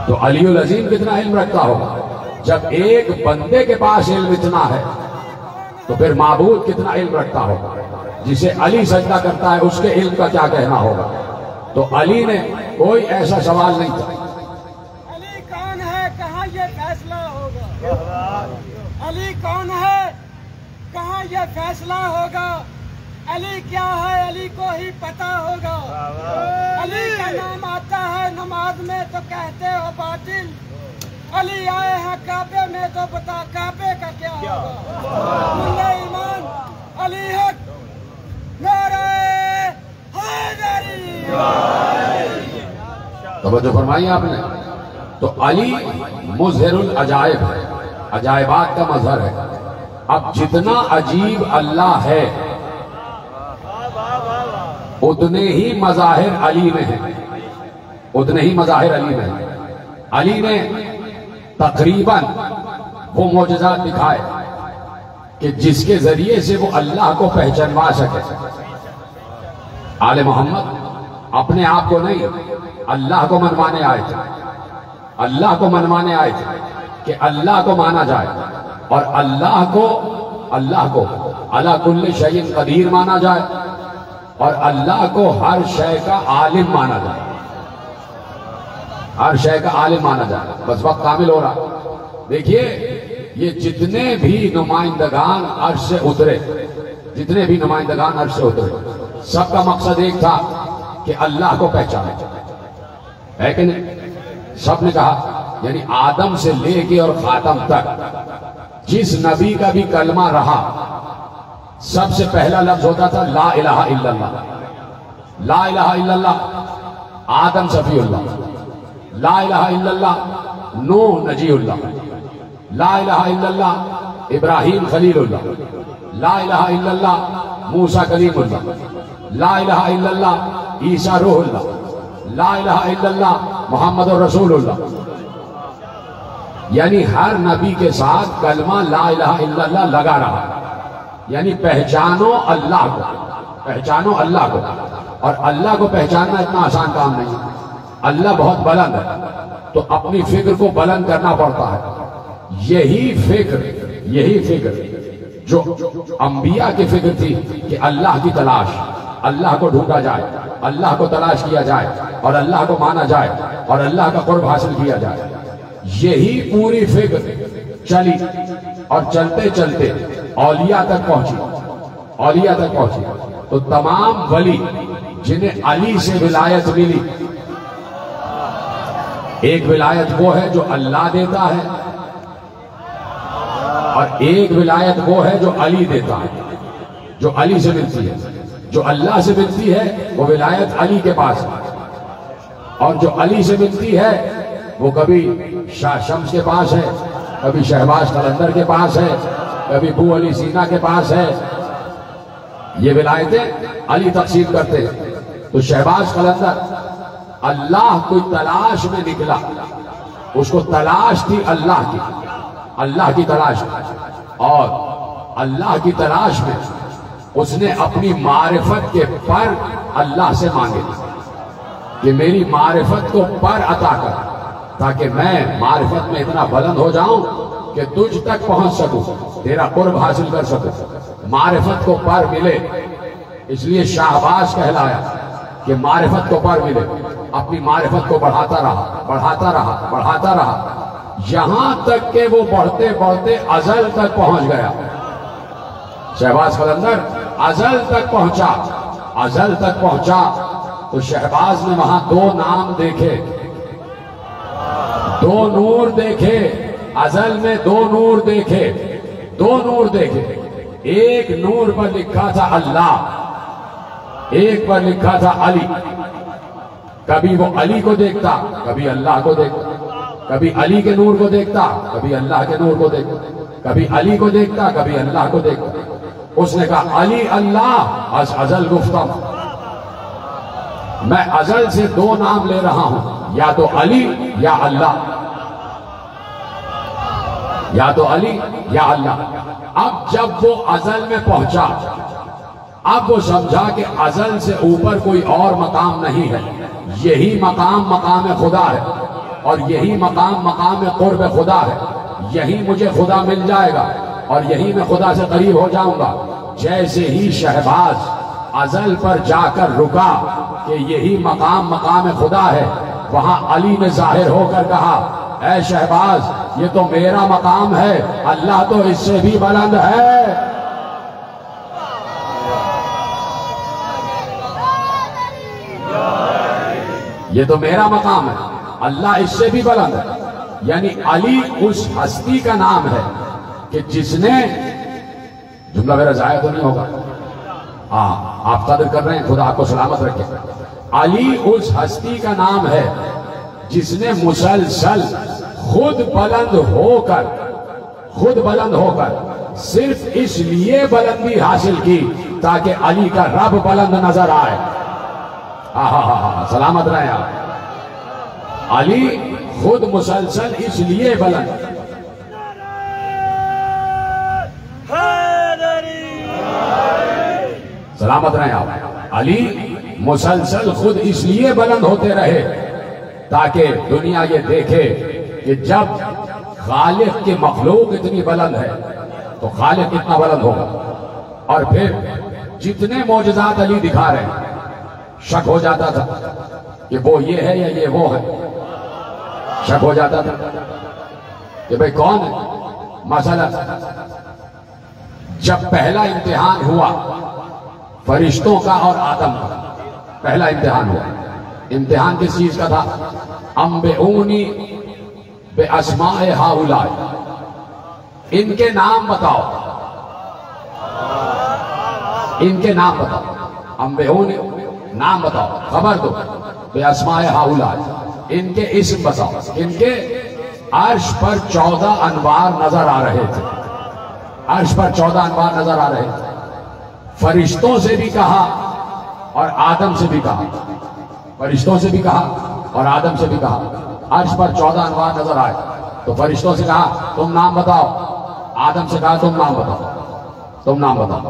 तो अलीउल अजीम कितना इल्म रखता होगा। जब एक बंदे के पास इल्म इतना है तो फिर माबूद कितना इल्म रखता होगा। जिसे अली सजदा करता है उसके इल्म का क्या कहना होगा। तो अली ने कोई ऐसा सवाल नहीं था। अली कौन है, कहाँ ये फैसला होगा। अली कौन है, कहाँ ये फैसला होगा। अली क्या है, अली को ही पता होगा। अली का नाम आता है नमाज में तो कहते हो बातिल। अली आए हैं काबे में तो बता काबे का क्या होगा। मुल्ला ईमान अली हक नारे हैदरी। तवज्जो फरमाई आपने। तो अली मुज़हिरुल अजाइब है, अजाइबात का मजहर है। अब जितना अजीब अल्लाह है उतने ही मज़ाहिर अली में है, उतने ही मज़ाहिर अली में है। अली ने तकरीबन वो मोजज़ात दिखाए कि जिसके जरिए से वो अल्लाह को पहचानवा सके। आले मोहम्मद अपने आप को नहीं, अल्लाह को मनवाने आए थे। अल्लाह को मनवाने आए थे कि अल्लाह को माना जाए और अल्लाह को अला कुल्ली शैइन कदीर माना जाए और अल्लाह को हर शय का आलिम माना जाए, हर शय का आलिम माना जाए। बस वक्त कामिल हो रहा। देखिए ये जितने भी नुमाइंदगान अर्श से उतरे, जितने भी नुमाइंदगान अर्श से उतरे, सबका मकसद एक था कि अल्लाह को पहचाने, है कि नहीं। सब ने कहा, यानी आदम से लेके और खातम तक जिस नबी का भी कलमा रहा सबसे पहला लफ्ज होता था ला इलाहा इल्लल्लाह। ला इलाहा इल्लल्लाह आदम सफीउल्लाह, ला इलाहा इल्लल्लाह नूह नजीउल्लाह, ला इलाहा इल्लल्लाह इब्राहिम खलीलुल्लाह, ला इलाहा इल्लल्लाह मूसा कलीमुल्लाह, ला इलाहा इल्लल्लाह ईसा रूहुल्लाह, ला इलाहा इल्लल्लाह मोहम्मद रसूलुल्लाह। यानी हर नबी के साथ कलमा ला इलाहा इल्लल्लाह लगा रहा। यानी पहचानो अल्लाह को, पहचानो अल्लाह को। और अल्लाह को पहचानना इतना आसान काम नहीं है। अल्लाह बहुत बुलंद है तो अपनी फिक्र को बुलंद करना पड़ता है। यही फिक्र जो अंबिया की फिक्र थी कि अल्लाह की तलाश, अल्लाह को ढूंढा जाए, अल्लाह को तलाश किया जाए और अल्लाह को माना जाए और अल्लाह का कुर्ब हासिल किया जाए। यही पूरी फिक्र चली और चलते चलते औलिया तक पहुंची, औलिया तक पहुंची। तो तमाम वली जिन्हें अली से विलायत मिली, एक विलायत वो है जो अल्लाह देता है और एक विलायत वो है जो अली देता है, जो अली से मिलती है। जो अल्लाह से मिलती है वो विलायत अली के पास है और जो अली से मिलती है वो कभी शाह शम्स के पास है, कभी शहबाज कलंदर के पास है, कभी बू अली सीना के पास है। ये विलायतें अली तकसीम करते हैं। तो शहबाज कलंदर अल्लाह कोई तलाश में निकला, उसको तलाश थी अल्लाह की, अल्लाह की तलाश थी। और अल्लाह की तलाश में उसने अपनी मारिफत के पर अल्लाह से मांगे कि मेरी मारिफत को पर अता कर, ताकि मैं मारिफत में इतना बुलंद हो जाऊं कि तुझ तक पहुंच सकूं, तेरा कुर्ब हासिल कर सकूं। मारिफत को पर मिले, इसलिए शाहबाज कहलाया कि मारिफत को पर मिले। अपनी मारिफत को बढ़ाता रहा, बढ़ाता रहा, बढ़ाता रहा, यहां तक के वो बढ़ते बढ़ते अजल तक पहुंच गया। शहबाज कलंदर अजल तक पहुंचा, अजल तक पहुंचा तो शहबाज ने वहां दो नाम देखे, दो नूर देखे। अजल में दो नूर देखे, दो नूर देखे। एक नूर पर लिखा था अल्लाह, एक पर लिखा था अली। कभी वो अली को देखता, कभी अल्लाह को देखता। कभी अली के नूर को देखता, कभी अल्लाह के नूर को देखता, कभी अली को देखता, कभी अल्लाह को देखता। उसने कहा अली अल्लाह अजल गुफ्तम, मैं अजल से दो नाम ले रहा हूं, या तो अली या अल्लाह, या तो अली या अल्लाह। अब जब वो अजल में पहुंचा, अब वो समझा कि अजल से ऊपर कोई और मकाम नहीं है, यही मकाम मकाम खुदा है, और यही मकाम मकाम कुर्ब खुदा है, यही मुझे खुदा मिल जाएगा और यही मैं खुदा से करीब हो जाऊंगा। जैसे ही शहबाज अजल पर जाकर रुका कि यही मकाम मकाम खुदा है, वहां अली ने जाहिर होकर कहा, ऐ शहबाज ये तो मेरा मकाम है, अल्लाह तो इससे भी बुलंद है। ये तो मेरा मकाम है, अल्लाह इससे भी बुलंद है। यानी अली उस हस्ती का नाम है कि जिसने, जुमला मेरा जाया तो नहीं होगा, हाँ आप कदर कर रहे हैं, खुदा आपको सलामत रखे। अली उस हस्ती का नाम है जिसने मुसलसल खुद बुलंद होकर सिर्फ इसलिए बुलंदी हासिल की ताकि अली का रब बुलंद नजर आए। हा सलामत रहे आप। अली खुद मुसलसल इसलिए बुलंद, सलामत रहे आप। अली मुसलसल खुद इसलिए बुलंद होते रहे ताकि दुनिया ये देखे कि जब खालिक की मखलूक इतनी बुलंद है तो खालिक कितना बुलंद होगा। और फिर जितने मौजज़ात अली दिखा रहे हैं, शक हो जाता था कि वो ये है या ये वो है, शक हो जाता था कि भाई कौन है। मसला जब पहला इम्तिहान हुआ फरिश्तों का और आदम का, पहला इम्तिहान हुआ, इम्तिहान किस चीज का था? अम्बेऊनी बे अस्माए हाउलाए, इनके नाम बताओ, इनके नाम बताओ। अम्बेऊनी नाम बताओ, खबर दो। बे अस्माए हाउलाए, इनके इस्म बताओ। इनके अर्श पर 14 अनवार नजर आ रहे थे, अर्श पर 14 अनवार नजर आ रहे थे। फरिश्तों से भी कहा और आदम से भी कहा, फरिश्तों से भी कहा और आदम से भी कहा। अर्श पर 14 अनवार नजर आए तो फरिश्तों से कहा तुम नाम बताओ, आदम से कहा तुम नाम बताओ, तुम नाम बताओ।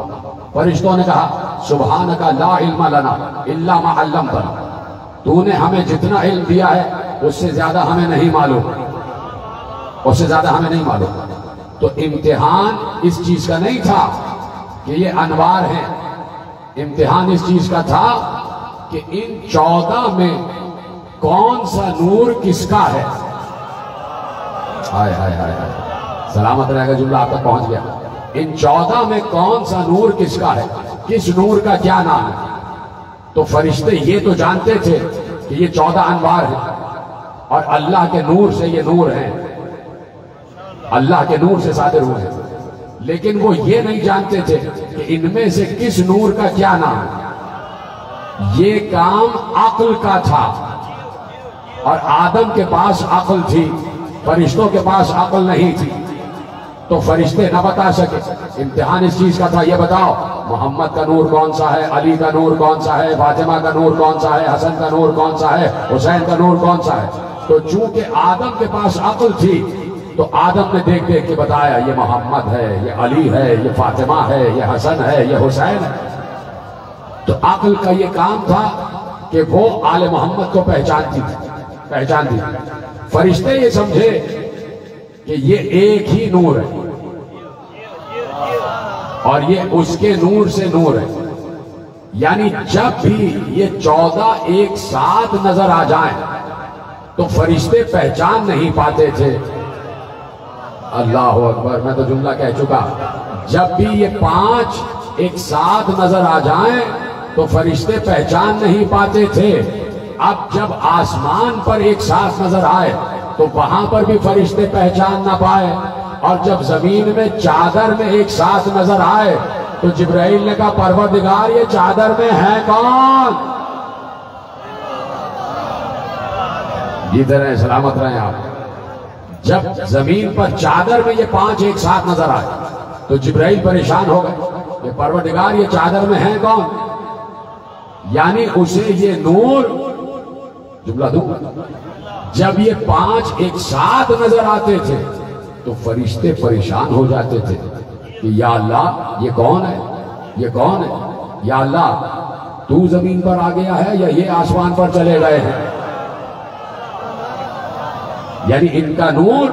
फरिश्तों ने कहा सुब्हानका ला इल्मा लना इल्ला मा अल्लमतना, तूने हमें जितना इल्म दिया है उससे ज्यादा हमें नहीं मालूम, उससे ज्यादा हमें नहीं मालूम। तो इम्तिहान इस चीज का नहीं था कि ये अनवार हैं, इम्तिहान इस चीज का था कि इन 14 में कौन सा नूर किसका है। हाय हाय हाय हाय, सलामत रहेगा, जुमला आप तक पहुंच गया। इन 14 में कौन सा नूर किसका है, किस नूर का क्या नाम है। तो फरिश्ते ये तो जानते थे कि ये 14 अनवार हैं और अल्लाह के नूर से ये नूर हैं, अल्लाह के नूर से सादिर हुए हैं, लेकिन वो ये नहीं जानते थे कि इनमें से किस नूर का क्या नाम है। ये काम अक्ल का था और आदम के पास अक्ल थी, फरिश्तों के पास अक्ल नहीं थी, तो फरिश्ते ना बता सके। इम्तिहान इस चीज का था, ये बताओ मोहम्मद का नूर कौन सा है, अली का नूर कौन सा है, फातिमा का नूर कौन सा है, हसन का नूर कौन सा है, हुसैन का नूर कौन सा है। तो चूंकि आदम के पास अक्ल थी तो आदम ने देख देख के बताया ये मोहम्मद है, ये अली है, ये फातिमा है, ये हसन है, ये हुसैन है। तो अक्ल का ये काम था कि वो आले मोहम्मद को पहचानती थी। फरिश्ते ये समझे कि ये एक ही नूर है और ये उसके नूर से नूर है। यानी जब भी ये 14 एक साथ नजर आ जाएं तो फरिश्ते पहचान नहीं पाते थे। अल्लाह अकबर, मैं तो जुमला कह चुका। जब भी ये 5 एक साथ नजर आ जाएं तो फरिश्ते पहचान नहीं पाते थे। अब जब आसमान पर एक साथ नजर आए तो वहां पर भी फरिश्ते पहचान ना पाए, और जब जमीन में चादर में एक साथ नजर आए तो जिब्राइल ने कहा परवरदिगार ये चादर में है कौन। इधर है, सलामत रहे आप। जब जमीन पर चादर में ये 5 एक साथ नजर आए तो जिब्राइल परेशान हो गए कि परवरदिगार ये चादर में है कौन? यानी उसे ये नूर, जुमला दूंगा, जब ये 5 एक साथ नजर आते थे तो फरिश्ते परेशान हो जाते थे कि या अल्लाह ये कौन है, ये कौन है? या अल्लाह तू जमीन पर आ गया है या ये आसमान पर चले गए हैं? यानी इनका नूर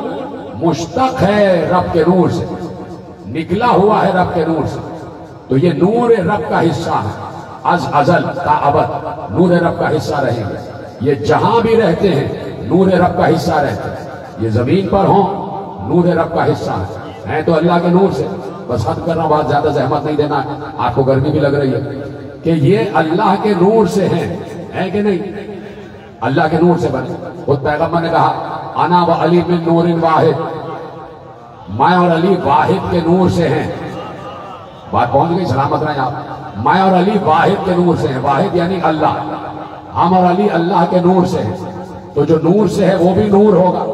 मुश्तक है रब के नूर से, निकला हुआ है रब के नूर से। तो ये नूर रब का हिस्सा है, अजल ता अबद नूर रब का हिस्सा रहेंगे। ये जहां भी रहते हैं नूर रब का हिस्सा रहते हैं। ये जमीन पर हो नूर रब का हिस्सा है तो अल्लाह के नूर से। बस हद करना, बहुत ज्यादा जहमत नहीं देना है, आपको गर्मी भी लग रही है, कि ये अल्लाह के नूर से है कि नहीं? अल्लाह के नूर से बने। खुद पैगंबर ने कहा अना व अली मिन नूरिन वाहिद, मैं और अली वाहिद के नूर से हैं। बात पहुंच गई, सलामत रहें आप। मैं और अली वाहिद के नूर से हैं, वाहिद यानी अल्लाह, हम और अली अल्लाह के नूर से हैं। तो जो नूर से है वो भी नूर होगा,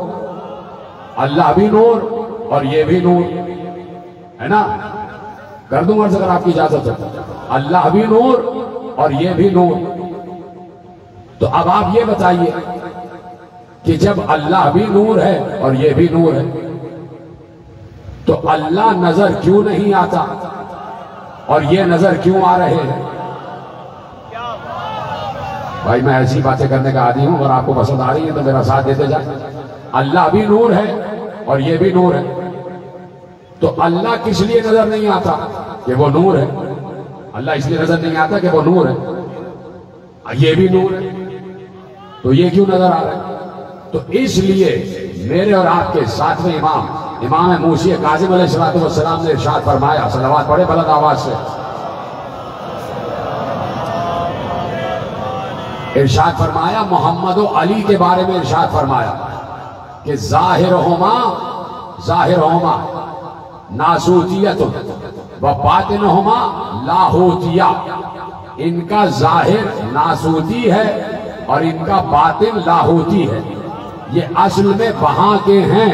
अल्लाह भी नूर और ये भी नूर है ना। कर दूंगा अगर आपकी इजाजत है। अल्लाह भी नूर और ये भी नूर। तो अब आप ये बताइए कि जब अल्लाह भी नूर है और ये भी नूर है तो अल्लाह नजर क्यों नहीं आता और ये नजर क्यों आ रहे हैं? भाई मैं ऐसी बातें करने का आदी हूं, अगर आपको पसंद आ रही है तो मेरा साथ देते जाए। अल्लाह भी नूर है और ये भी नूर है, तो अल्लाह किस लिए नजर नहीं आता कि वो नूर है? अल्लाह इसलिए नजर नहीं आता कि वो नूर है, ये भी नूर है, तो ये क्यों नजर आ रहा है? तो इसलिए मेरे और आपके सातवें इमाम मूसी काज़िम अलैहिस्सलाम ने इरशाद फरमाया, सलावत पढ़े बुलंद आवाज से, इरशाद फरमाया मोहम्मद और अली के बारे में इरशाद फरमाया कि ज़ाहिरहुमा नासूतियतुन व बातिनुहुमा लाहूतिया। इनका जाहिर नासूती है और इनका बातिन लाहूती है। ये असल में वहां के हैं,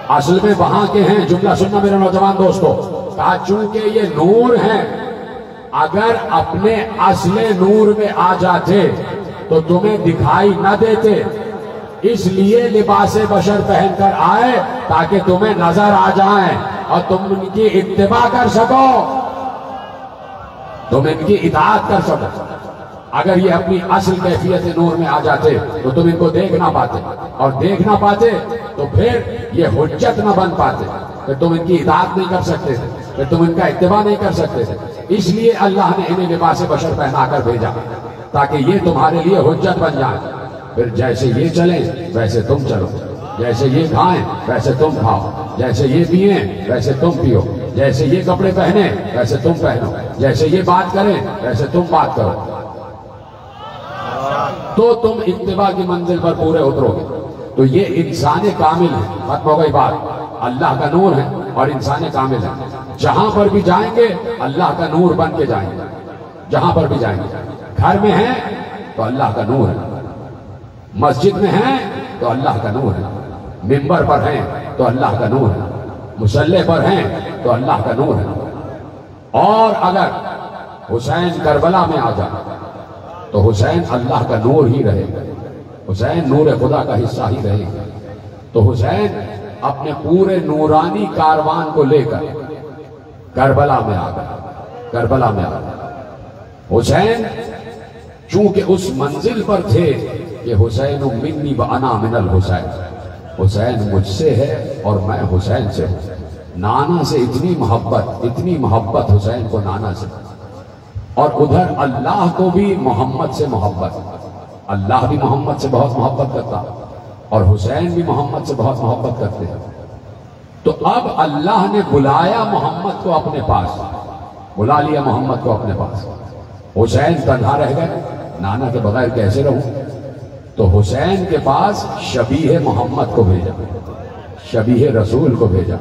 असल में वहां के हैं। जुमला सुनना मेरे नौजवान दोस्तों, कहा चूंकि ये नूर हैं, अगर अपने असले नूर में आ जाते तो तुम्हें दिखाई न देते, इसलिए लिबासे बशर पहनकर आए ताकि तुम्हें नजर आ जाएं और तुम उनकी इत्तिबा कर सको, तुम इनकी इताअत कर सको। अगर ये अपनी असल कैफियत नूर में आ जाते तो तुम इनको देख ना पाते, और देख ना पाते तो फिर ये हुज्जत न बन पाते, फिर तुम इनकी इताअत नहीं कर सकते थे, फिर तुम इनका इत्तिबा नहीं कर सकते थे। इसलिए अल्लाह ने इन्हें लिबास बशर पहनाकर भेजा ताकि ये तुम्हारे लिए हुज्जत बन जाए। फिर जैसे ये चले वैसे तुम चलो, जैसे ये खाएं वैसे तुम खाओ, जैसे ये पिए वैसे तुम पियो, जैसे ये कपड़े पहने वैसे तुम पहनो, जैसे ये बात करें वैसे तुम बात करो, तो तुम इत्तिबा की मंजिल पर पूरे उतरोगे। तो ये इंसान कामिल है, खत्म हो गई बात। अल्लाह का नूर है और इंसान कामिल है। जहां पर भी जाएंगे अल्लाह का नूर बन के जाएंगे, जहां पर भी जाएंगे। घर में है तो अल्लाह का नूर है, मस्जिद में है तो अल्लाह का नूर है, मिंबर पर हैं तो अल्लाह का नूर है, मुसल्ले पर हैं तो अल्लाह का नूर है। और अगर हुसैन करबला में आ जाए तो हुसैन अल्लाह का नूर ही रहेगा, हुसैन नूर खुदा का हिस्सा ही रहेगा। तो हुसैन अपने पूरे नूरानी कारवान को लेकर करबला में आ गए, करबला में आ गए। हुसैन चूंकि उस मंजिल पर थे कि हुसैन मिन्नी व अना मिनल हुसैन, हुसैन मुझसे है और मैं हुसैन से हूं। नाना से इतनी मोहब्बत हुसैन को नाना से, और उधर अल्लाह को भी मोहम्मद से मोहब्बत। अल्लाह भी मोहम्मद से बहुत मोहब्बत करता और हुसैन भी मोहम्मद से बहुत मोहब्बत करते हैं। तो अब अल्लाह ने बुलाया मोहम्मद को अपने पास, बुला लिया मोहम्मद को अपने पास। हुसैन तन्हा रह गए, नाना के बगैर कैसे रहूं? तो हुसैन के पास शबीह मोहम्मद को भेजा, शबीह रसूल को भेजा,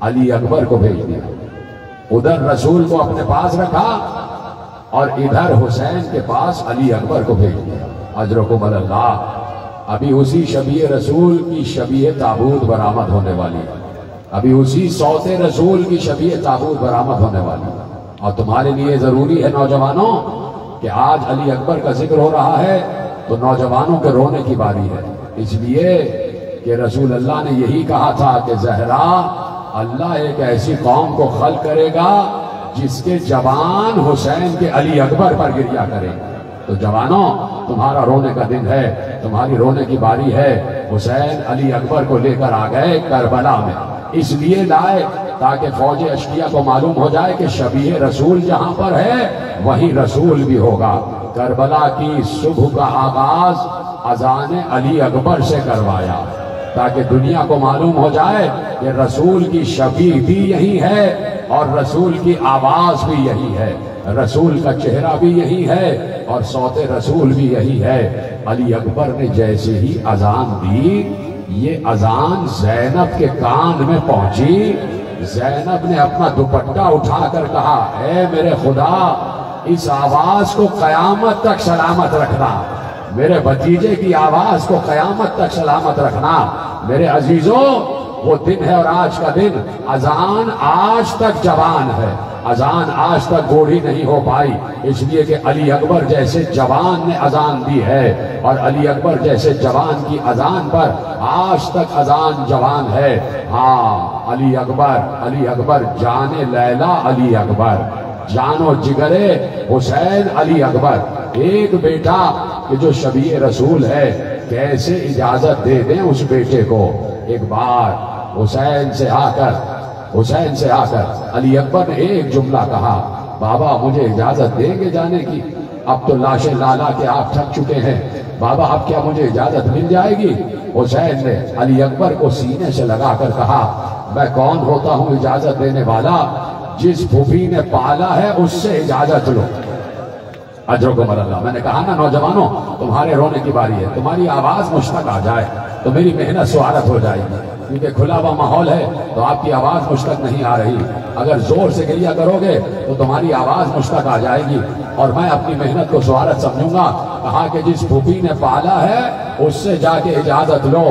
अली अकबर को भेज दिया। उधर रसूल को अपने पास रखा और इधर हुसैन के पास अली अकबर को भेज दिया। अजरकुम अल्लाह, अभी उसी शबीह रसूल की शबीह ताबूत बरामद होने वाली है, अभी उसी सौते रसूल की शबीह ताबूत बरामद होने वाली है। और तुम्हारे लिए जरूरी है नौजवानों कि आज अली अकबर का जिक्र हो रहा है तो नौजवानों के रोने की बारी है, इसलिए कि रसूल अल्लाह ने यही कहा था कि जहरा, अल्लाह एक ऐसी कौम को खल करेगा जिसके जवान हुसैन के अली अकबर पर गिरिया करेंगे। तो जवानों, तुम्हारा रोने का दिन है, तुम्हारी रोने की बारी है। हुसैन अली अकबर को लेकर आ गए करबला में, इसलिए लाए ताकि फौज अश्किया को मालूम हो जाए कि शबीह रसूल जहां पर है वहीं रसूल भी होगा। करबला की सुबह का आगाज अजान अली अकबर से करवाया ताकि दुनिया को मालूम हो जाए कि रसूल की शबीह भी यही है और रसूल की आवाज भी यही है, रसूल का चेहरा भी यही है और सौते रसूल भी यही है। अली अकबर ने जैसे ही अजान दी, ये अजान जैनब के कान में पहुंची। जैनब ने अपना दुपट्टा उठाकर कहा, ऐ मेरे खुदा, इस आवाज को कयामत तक सलामत रखना, मेरे भतीजे की आवाज को कयामत तक सलामत रखना। मेरे अजीजों, वो दिन है और आज का दिन, अजान आज तक जवान है, अजान आज तक बूढ़ी नहीं हो पाई, इसलिए कि अली अकबर जैसे जवान ने अजान दी है और अली अकबर जैसे जवान की अजान पर आज तक अजान जवान है। हाँ, अली अकबर जाने लैला अली अकबर, जानो जिगरे हुसैन अली अकबर। एक बेटा कि जो शबीह रसूल है, कैसे इजाजत दे दें उस बेटे को। एक बार हुसैन से आकर अली अकबर ने एक जुमला कहा, बाबा मुझे इजाजत देंगे जाने की? अब तो लाशें लाला के आप थक चुके हैं, बाबा अब क्या मुझे इजाजत मिल जाएगी? हुसैन ने अली अकबर को सीने से लगाकर कहा, मैं कौन होता हूं इजाजत देने वाला? जिस फूफी ने पाला है उससे इजाजत लो। अजरुकुम अल्लाह। मैंने कहा ना नौजवानों, तुम्हारे रोने की बारी है, तुम्हारी आवाज मुझ तक आ जाए तो मेरी मेहनत स्वागत हो जाएगी, क्योंकि खुला हुआ माहौल है तो आपकी आवाज मुझ तक नहीं आ रही। अगर जोर से गिरिया करोगे तो तुम्हारी आवाज मुझ तक आ जाएगी और मैं अपनी मेहनत को स्वागत समझूंगा। कहा कि जिस फूफी ने पाला है उससे जाके इजाजत लो।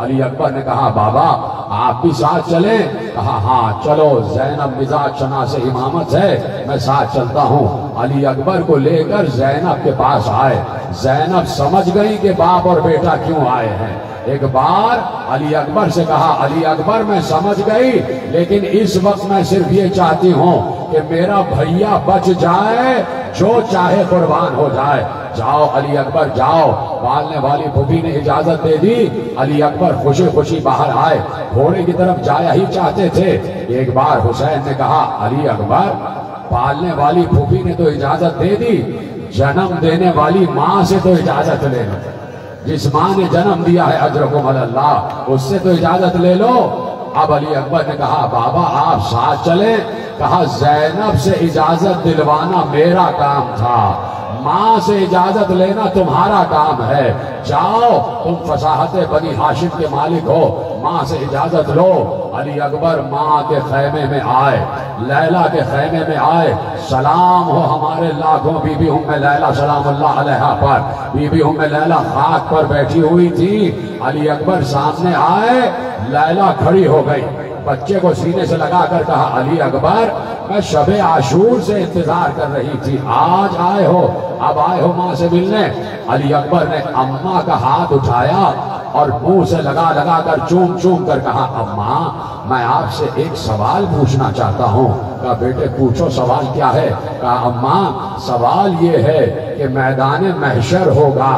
अली अकबर ने कहा, बाबा आप भी साथ चले? कहा, हाँ चलो, जैनब मिजाज शना से इमामत है, मैं साथ चलता हूँ। अली अकबर को लेकर जैनब के पास आए। जैनब समझ गई कि बाप और बेटा क्यों आए हैं। एक बार अली अकबर से कहा, अली अकबर मैं समझ गई, लेकिन इस वक्त मैं सिर्फ ये चाहती हूँ कि मेरा भैया बच जाए, जो चाहे कुर्बान हो जाए। जाओ अली अकबर जाओ। पालने वाली फूफी ने इजाजत दे दी। अली अकबर खुशी खुशी बाहर आए, घोड़े की तरफ जाया ही चाहते थे। एक बार हुसैन ने कहा, अली अकबर पालने वाली फूफी ने तो इजाजत दे दी, जन्म देने वाली माँ से तो इजाजत ले लो। जिस माँ ने जन्म दिया है अजरुकुम अल्लाह, उससे तो इजाजत ले लो। अब अली अकबर ने कहा, बाबा आप साथ चले? कहा, जैनब से इजाजत दिलवाना मेरा काम था, माँ से इजाजत लेना तुम्हारा काम है। जाओ, तुम फसाहते बनी हाशिम के मालिक हो, माँ से इजाजत लो। अली अकबर माँ के खैमे में आए, लैला के खैमे में आए। सलाम हो हमारे लाखों बीबी उम्मे लैला सलामुल्लाह अलैहा पर। बीबी उम्मे लैला खाक पर बैठी हुई थी। अली अकबर सामने आए, लैला खड़ी हो गई, बच्चे को सीने से लगाकर कहा, अली अकबर मैं शबे आशूर से इंतजार कर रही थी, आज आए हो, अब आए हो माँ से मिलने। अली अकबर ने अम्मा का हाथ उठाया और मुंह से लगा लगा कर चूम चूम कर कहा, अम्मा मैं आपसे एक सवाल पूछना चाहता हूँ। कहा, बेटे पूछो, सवाल क्या है? कहा, अम्मा सवाल ये है कि मैदान महशर होगा,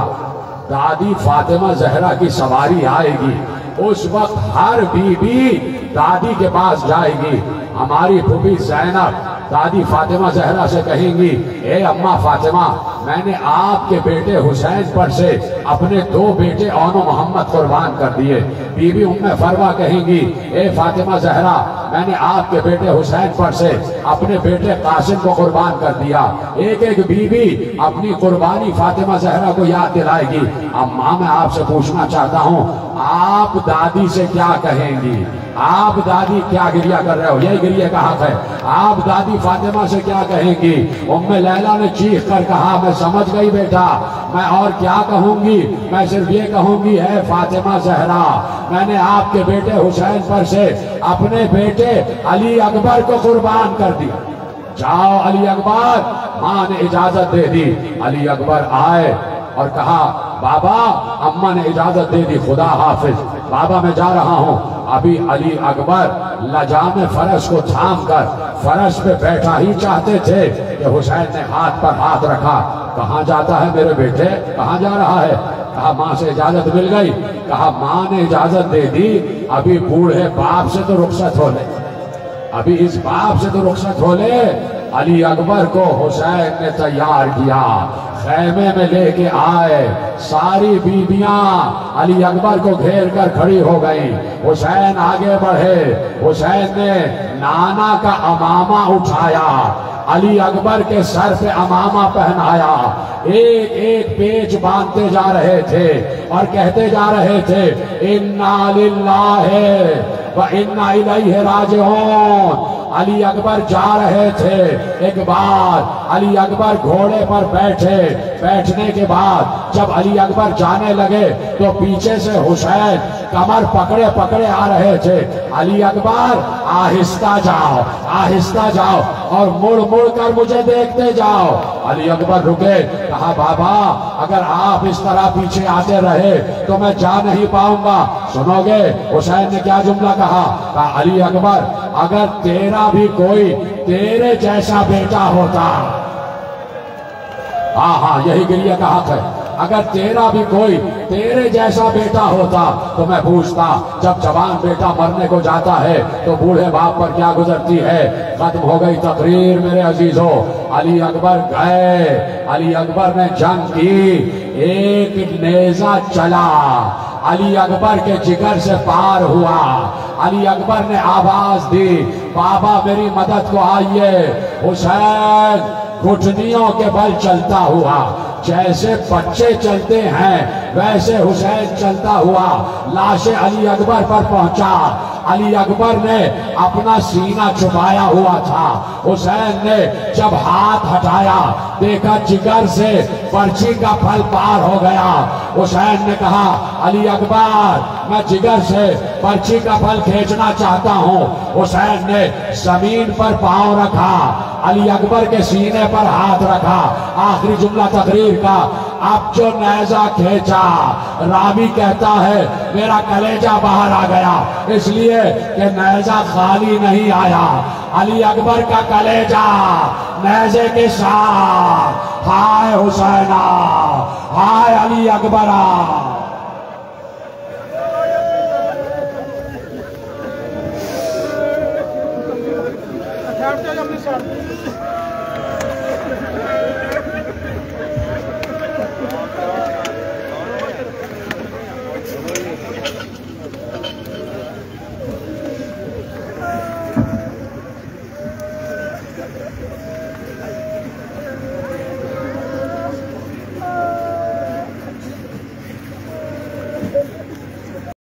दादी फातिमा जहरा की सवारी आएगी, उस वक्त हर बीबी दादी के पास जाएगी। हमारी फूफी जैनब दादी फातिमा जहरा से कहेंगी, ए अम्मा फातिमा मैंने आपके बेटे हुसैन पर से अपने 2 बेटे औनो मोहम्मद कुर्बान कर दिए। बीबी उम्मे फरवा कहेंगी, ए फातिमा जहरा मैंने आपके बेटे हुसैन पर से अपने बेटे कासिम को कुर्बान कर दिया। एक एक बीबी अपनी कुर्बानी फातिमा जहरा को याद दिलाएगी। अम्मा मैं आपसे पूछना चाहता हूँ, आप दादी से क्या कहेंगी? आप दादी क्या गिरिया कर रहे हो, यही गिरिया का हक है। आप दादी फातिमा से क्या कहेंगी? उम्मे लैला ने चीख कर कहा, मैं समझ गई बेटा, मैं और क्या कहूंगी, मैं सिर्फ ये कहूंगी, है फातिमा जहरा, मैंने आपके बेटे हुसैन पर से अपने बेटे अली अकबर को कुर्बान कर दिया। जाओ अली अकबर। माँ ने इजाजत दे दी। अली अकबर आए और कहा, बाबा अम्मा ने इजाजत दे दी, खुदा हाफिज, बाबा मैं जा रहा हूँ। अभी अली अकबर लजाम फरस को थाम कर फरस पे बैठा ही चाहते थे कि हुसैन ने हाथ पर हाथ रखा। कहाँ जाता है मेरे बेटे, कहाँ जा रहा है? कहा माँ से इजाजत मिल गई। कहा माँ ने इजाजत दे दी, अभी बूढ़े बाप से तो रुखसत हो ले, अभी इस बाप से तो रुखसत हो ले। अली अकबर को हुसैन ने तैयार किया, खैमे में लेके आए। सारी बीबियां अली अकबर को घेर कर खड़ी हो गई। हुसैन आगे बढ़े, हुसैन ने नाना का अमामा उठाया, अली अकबर के सर पे अमामा पहनाया, एक एक पेच बांधते जा रहे थे और कहते जा रहे थे, इन्ना लिल्लाहि व इन्ना इलैहि राजिऊन। अली अकबर जा रहे थे। एक बार अली अकबर घोड़े पर बैठे, बैठने के बाद जब अली अकबर जाने लगे तो पीछे से हुसैन कमर पकड़े पकड़े आ रहे थे। अली अकबर आहिस्ता जाओ, आहिस्ता जाओ और मुड़ मुड़ कर मुझे देखते जाओ। अली अकबर रुके। कहा बाबा अगर आप इस तरह पीछे आते रहे तो मैं जा नहीं पाऊंगा, सुनोगे? हुसैन ने क्या जुमला कहा? कहा अली अकबर अगर तेरा भी कोई तेरे जैसा बेटा होता, हाँ हाँ यही गिरिया का हक है, अगर तेरा भी कोई तेरे जैसा बेटा होता तो मैं पूछता, जब जवान बेटा मरने को जाता है तो बूढ़े बाप पर क्या गुजरती है। खत्म हो गई तकरीर मेरे अजीजों। अली अकबर गए, अली अकबर ने जंग की, एक नेजा चला, अली अकबर के जिगर से पार हुआ। अली अकबर ने आवाज दी, बाबा मेरी मदद को आइए। हुसैन घुटनियों के बल चलता हुआ, जैसे बच्चे चलते हैं वैसे हुसैन चलता हुआ लाशे अली अकबर पर पहुंचा। अली अकबर ने अपना सीना छुपाया हुआ था। हुसैन ने जब हाथ हटाया देखा जिगर से पर्ची का फल पार हो गया। हुसैन ने कहा अली अकबर मैं जिगर से पर्ची का फल खींचना चाहता हूँ। हुसैन ने जमीन पर पांव रखा, अली अकबर के सीने पर हाथ रखा। आखिरी जुमला तकरीर का, अब जो नेजा खींचा, रावी कहता है मेरा कलेजा बाहर आ गया, इसलिए कि नेजा खाली नहीं आया। अली अकबर का कलेजा नेजे के साथ। हाय हुसैना, हाय अली अकबरा। अपनी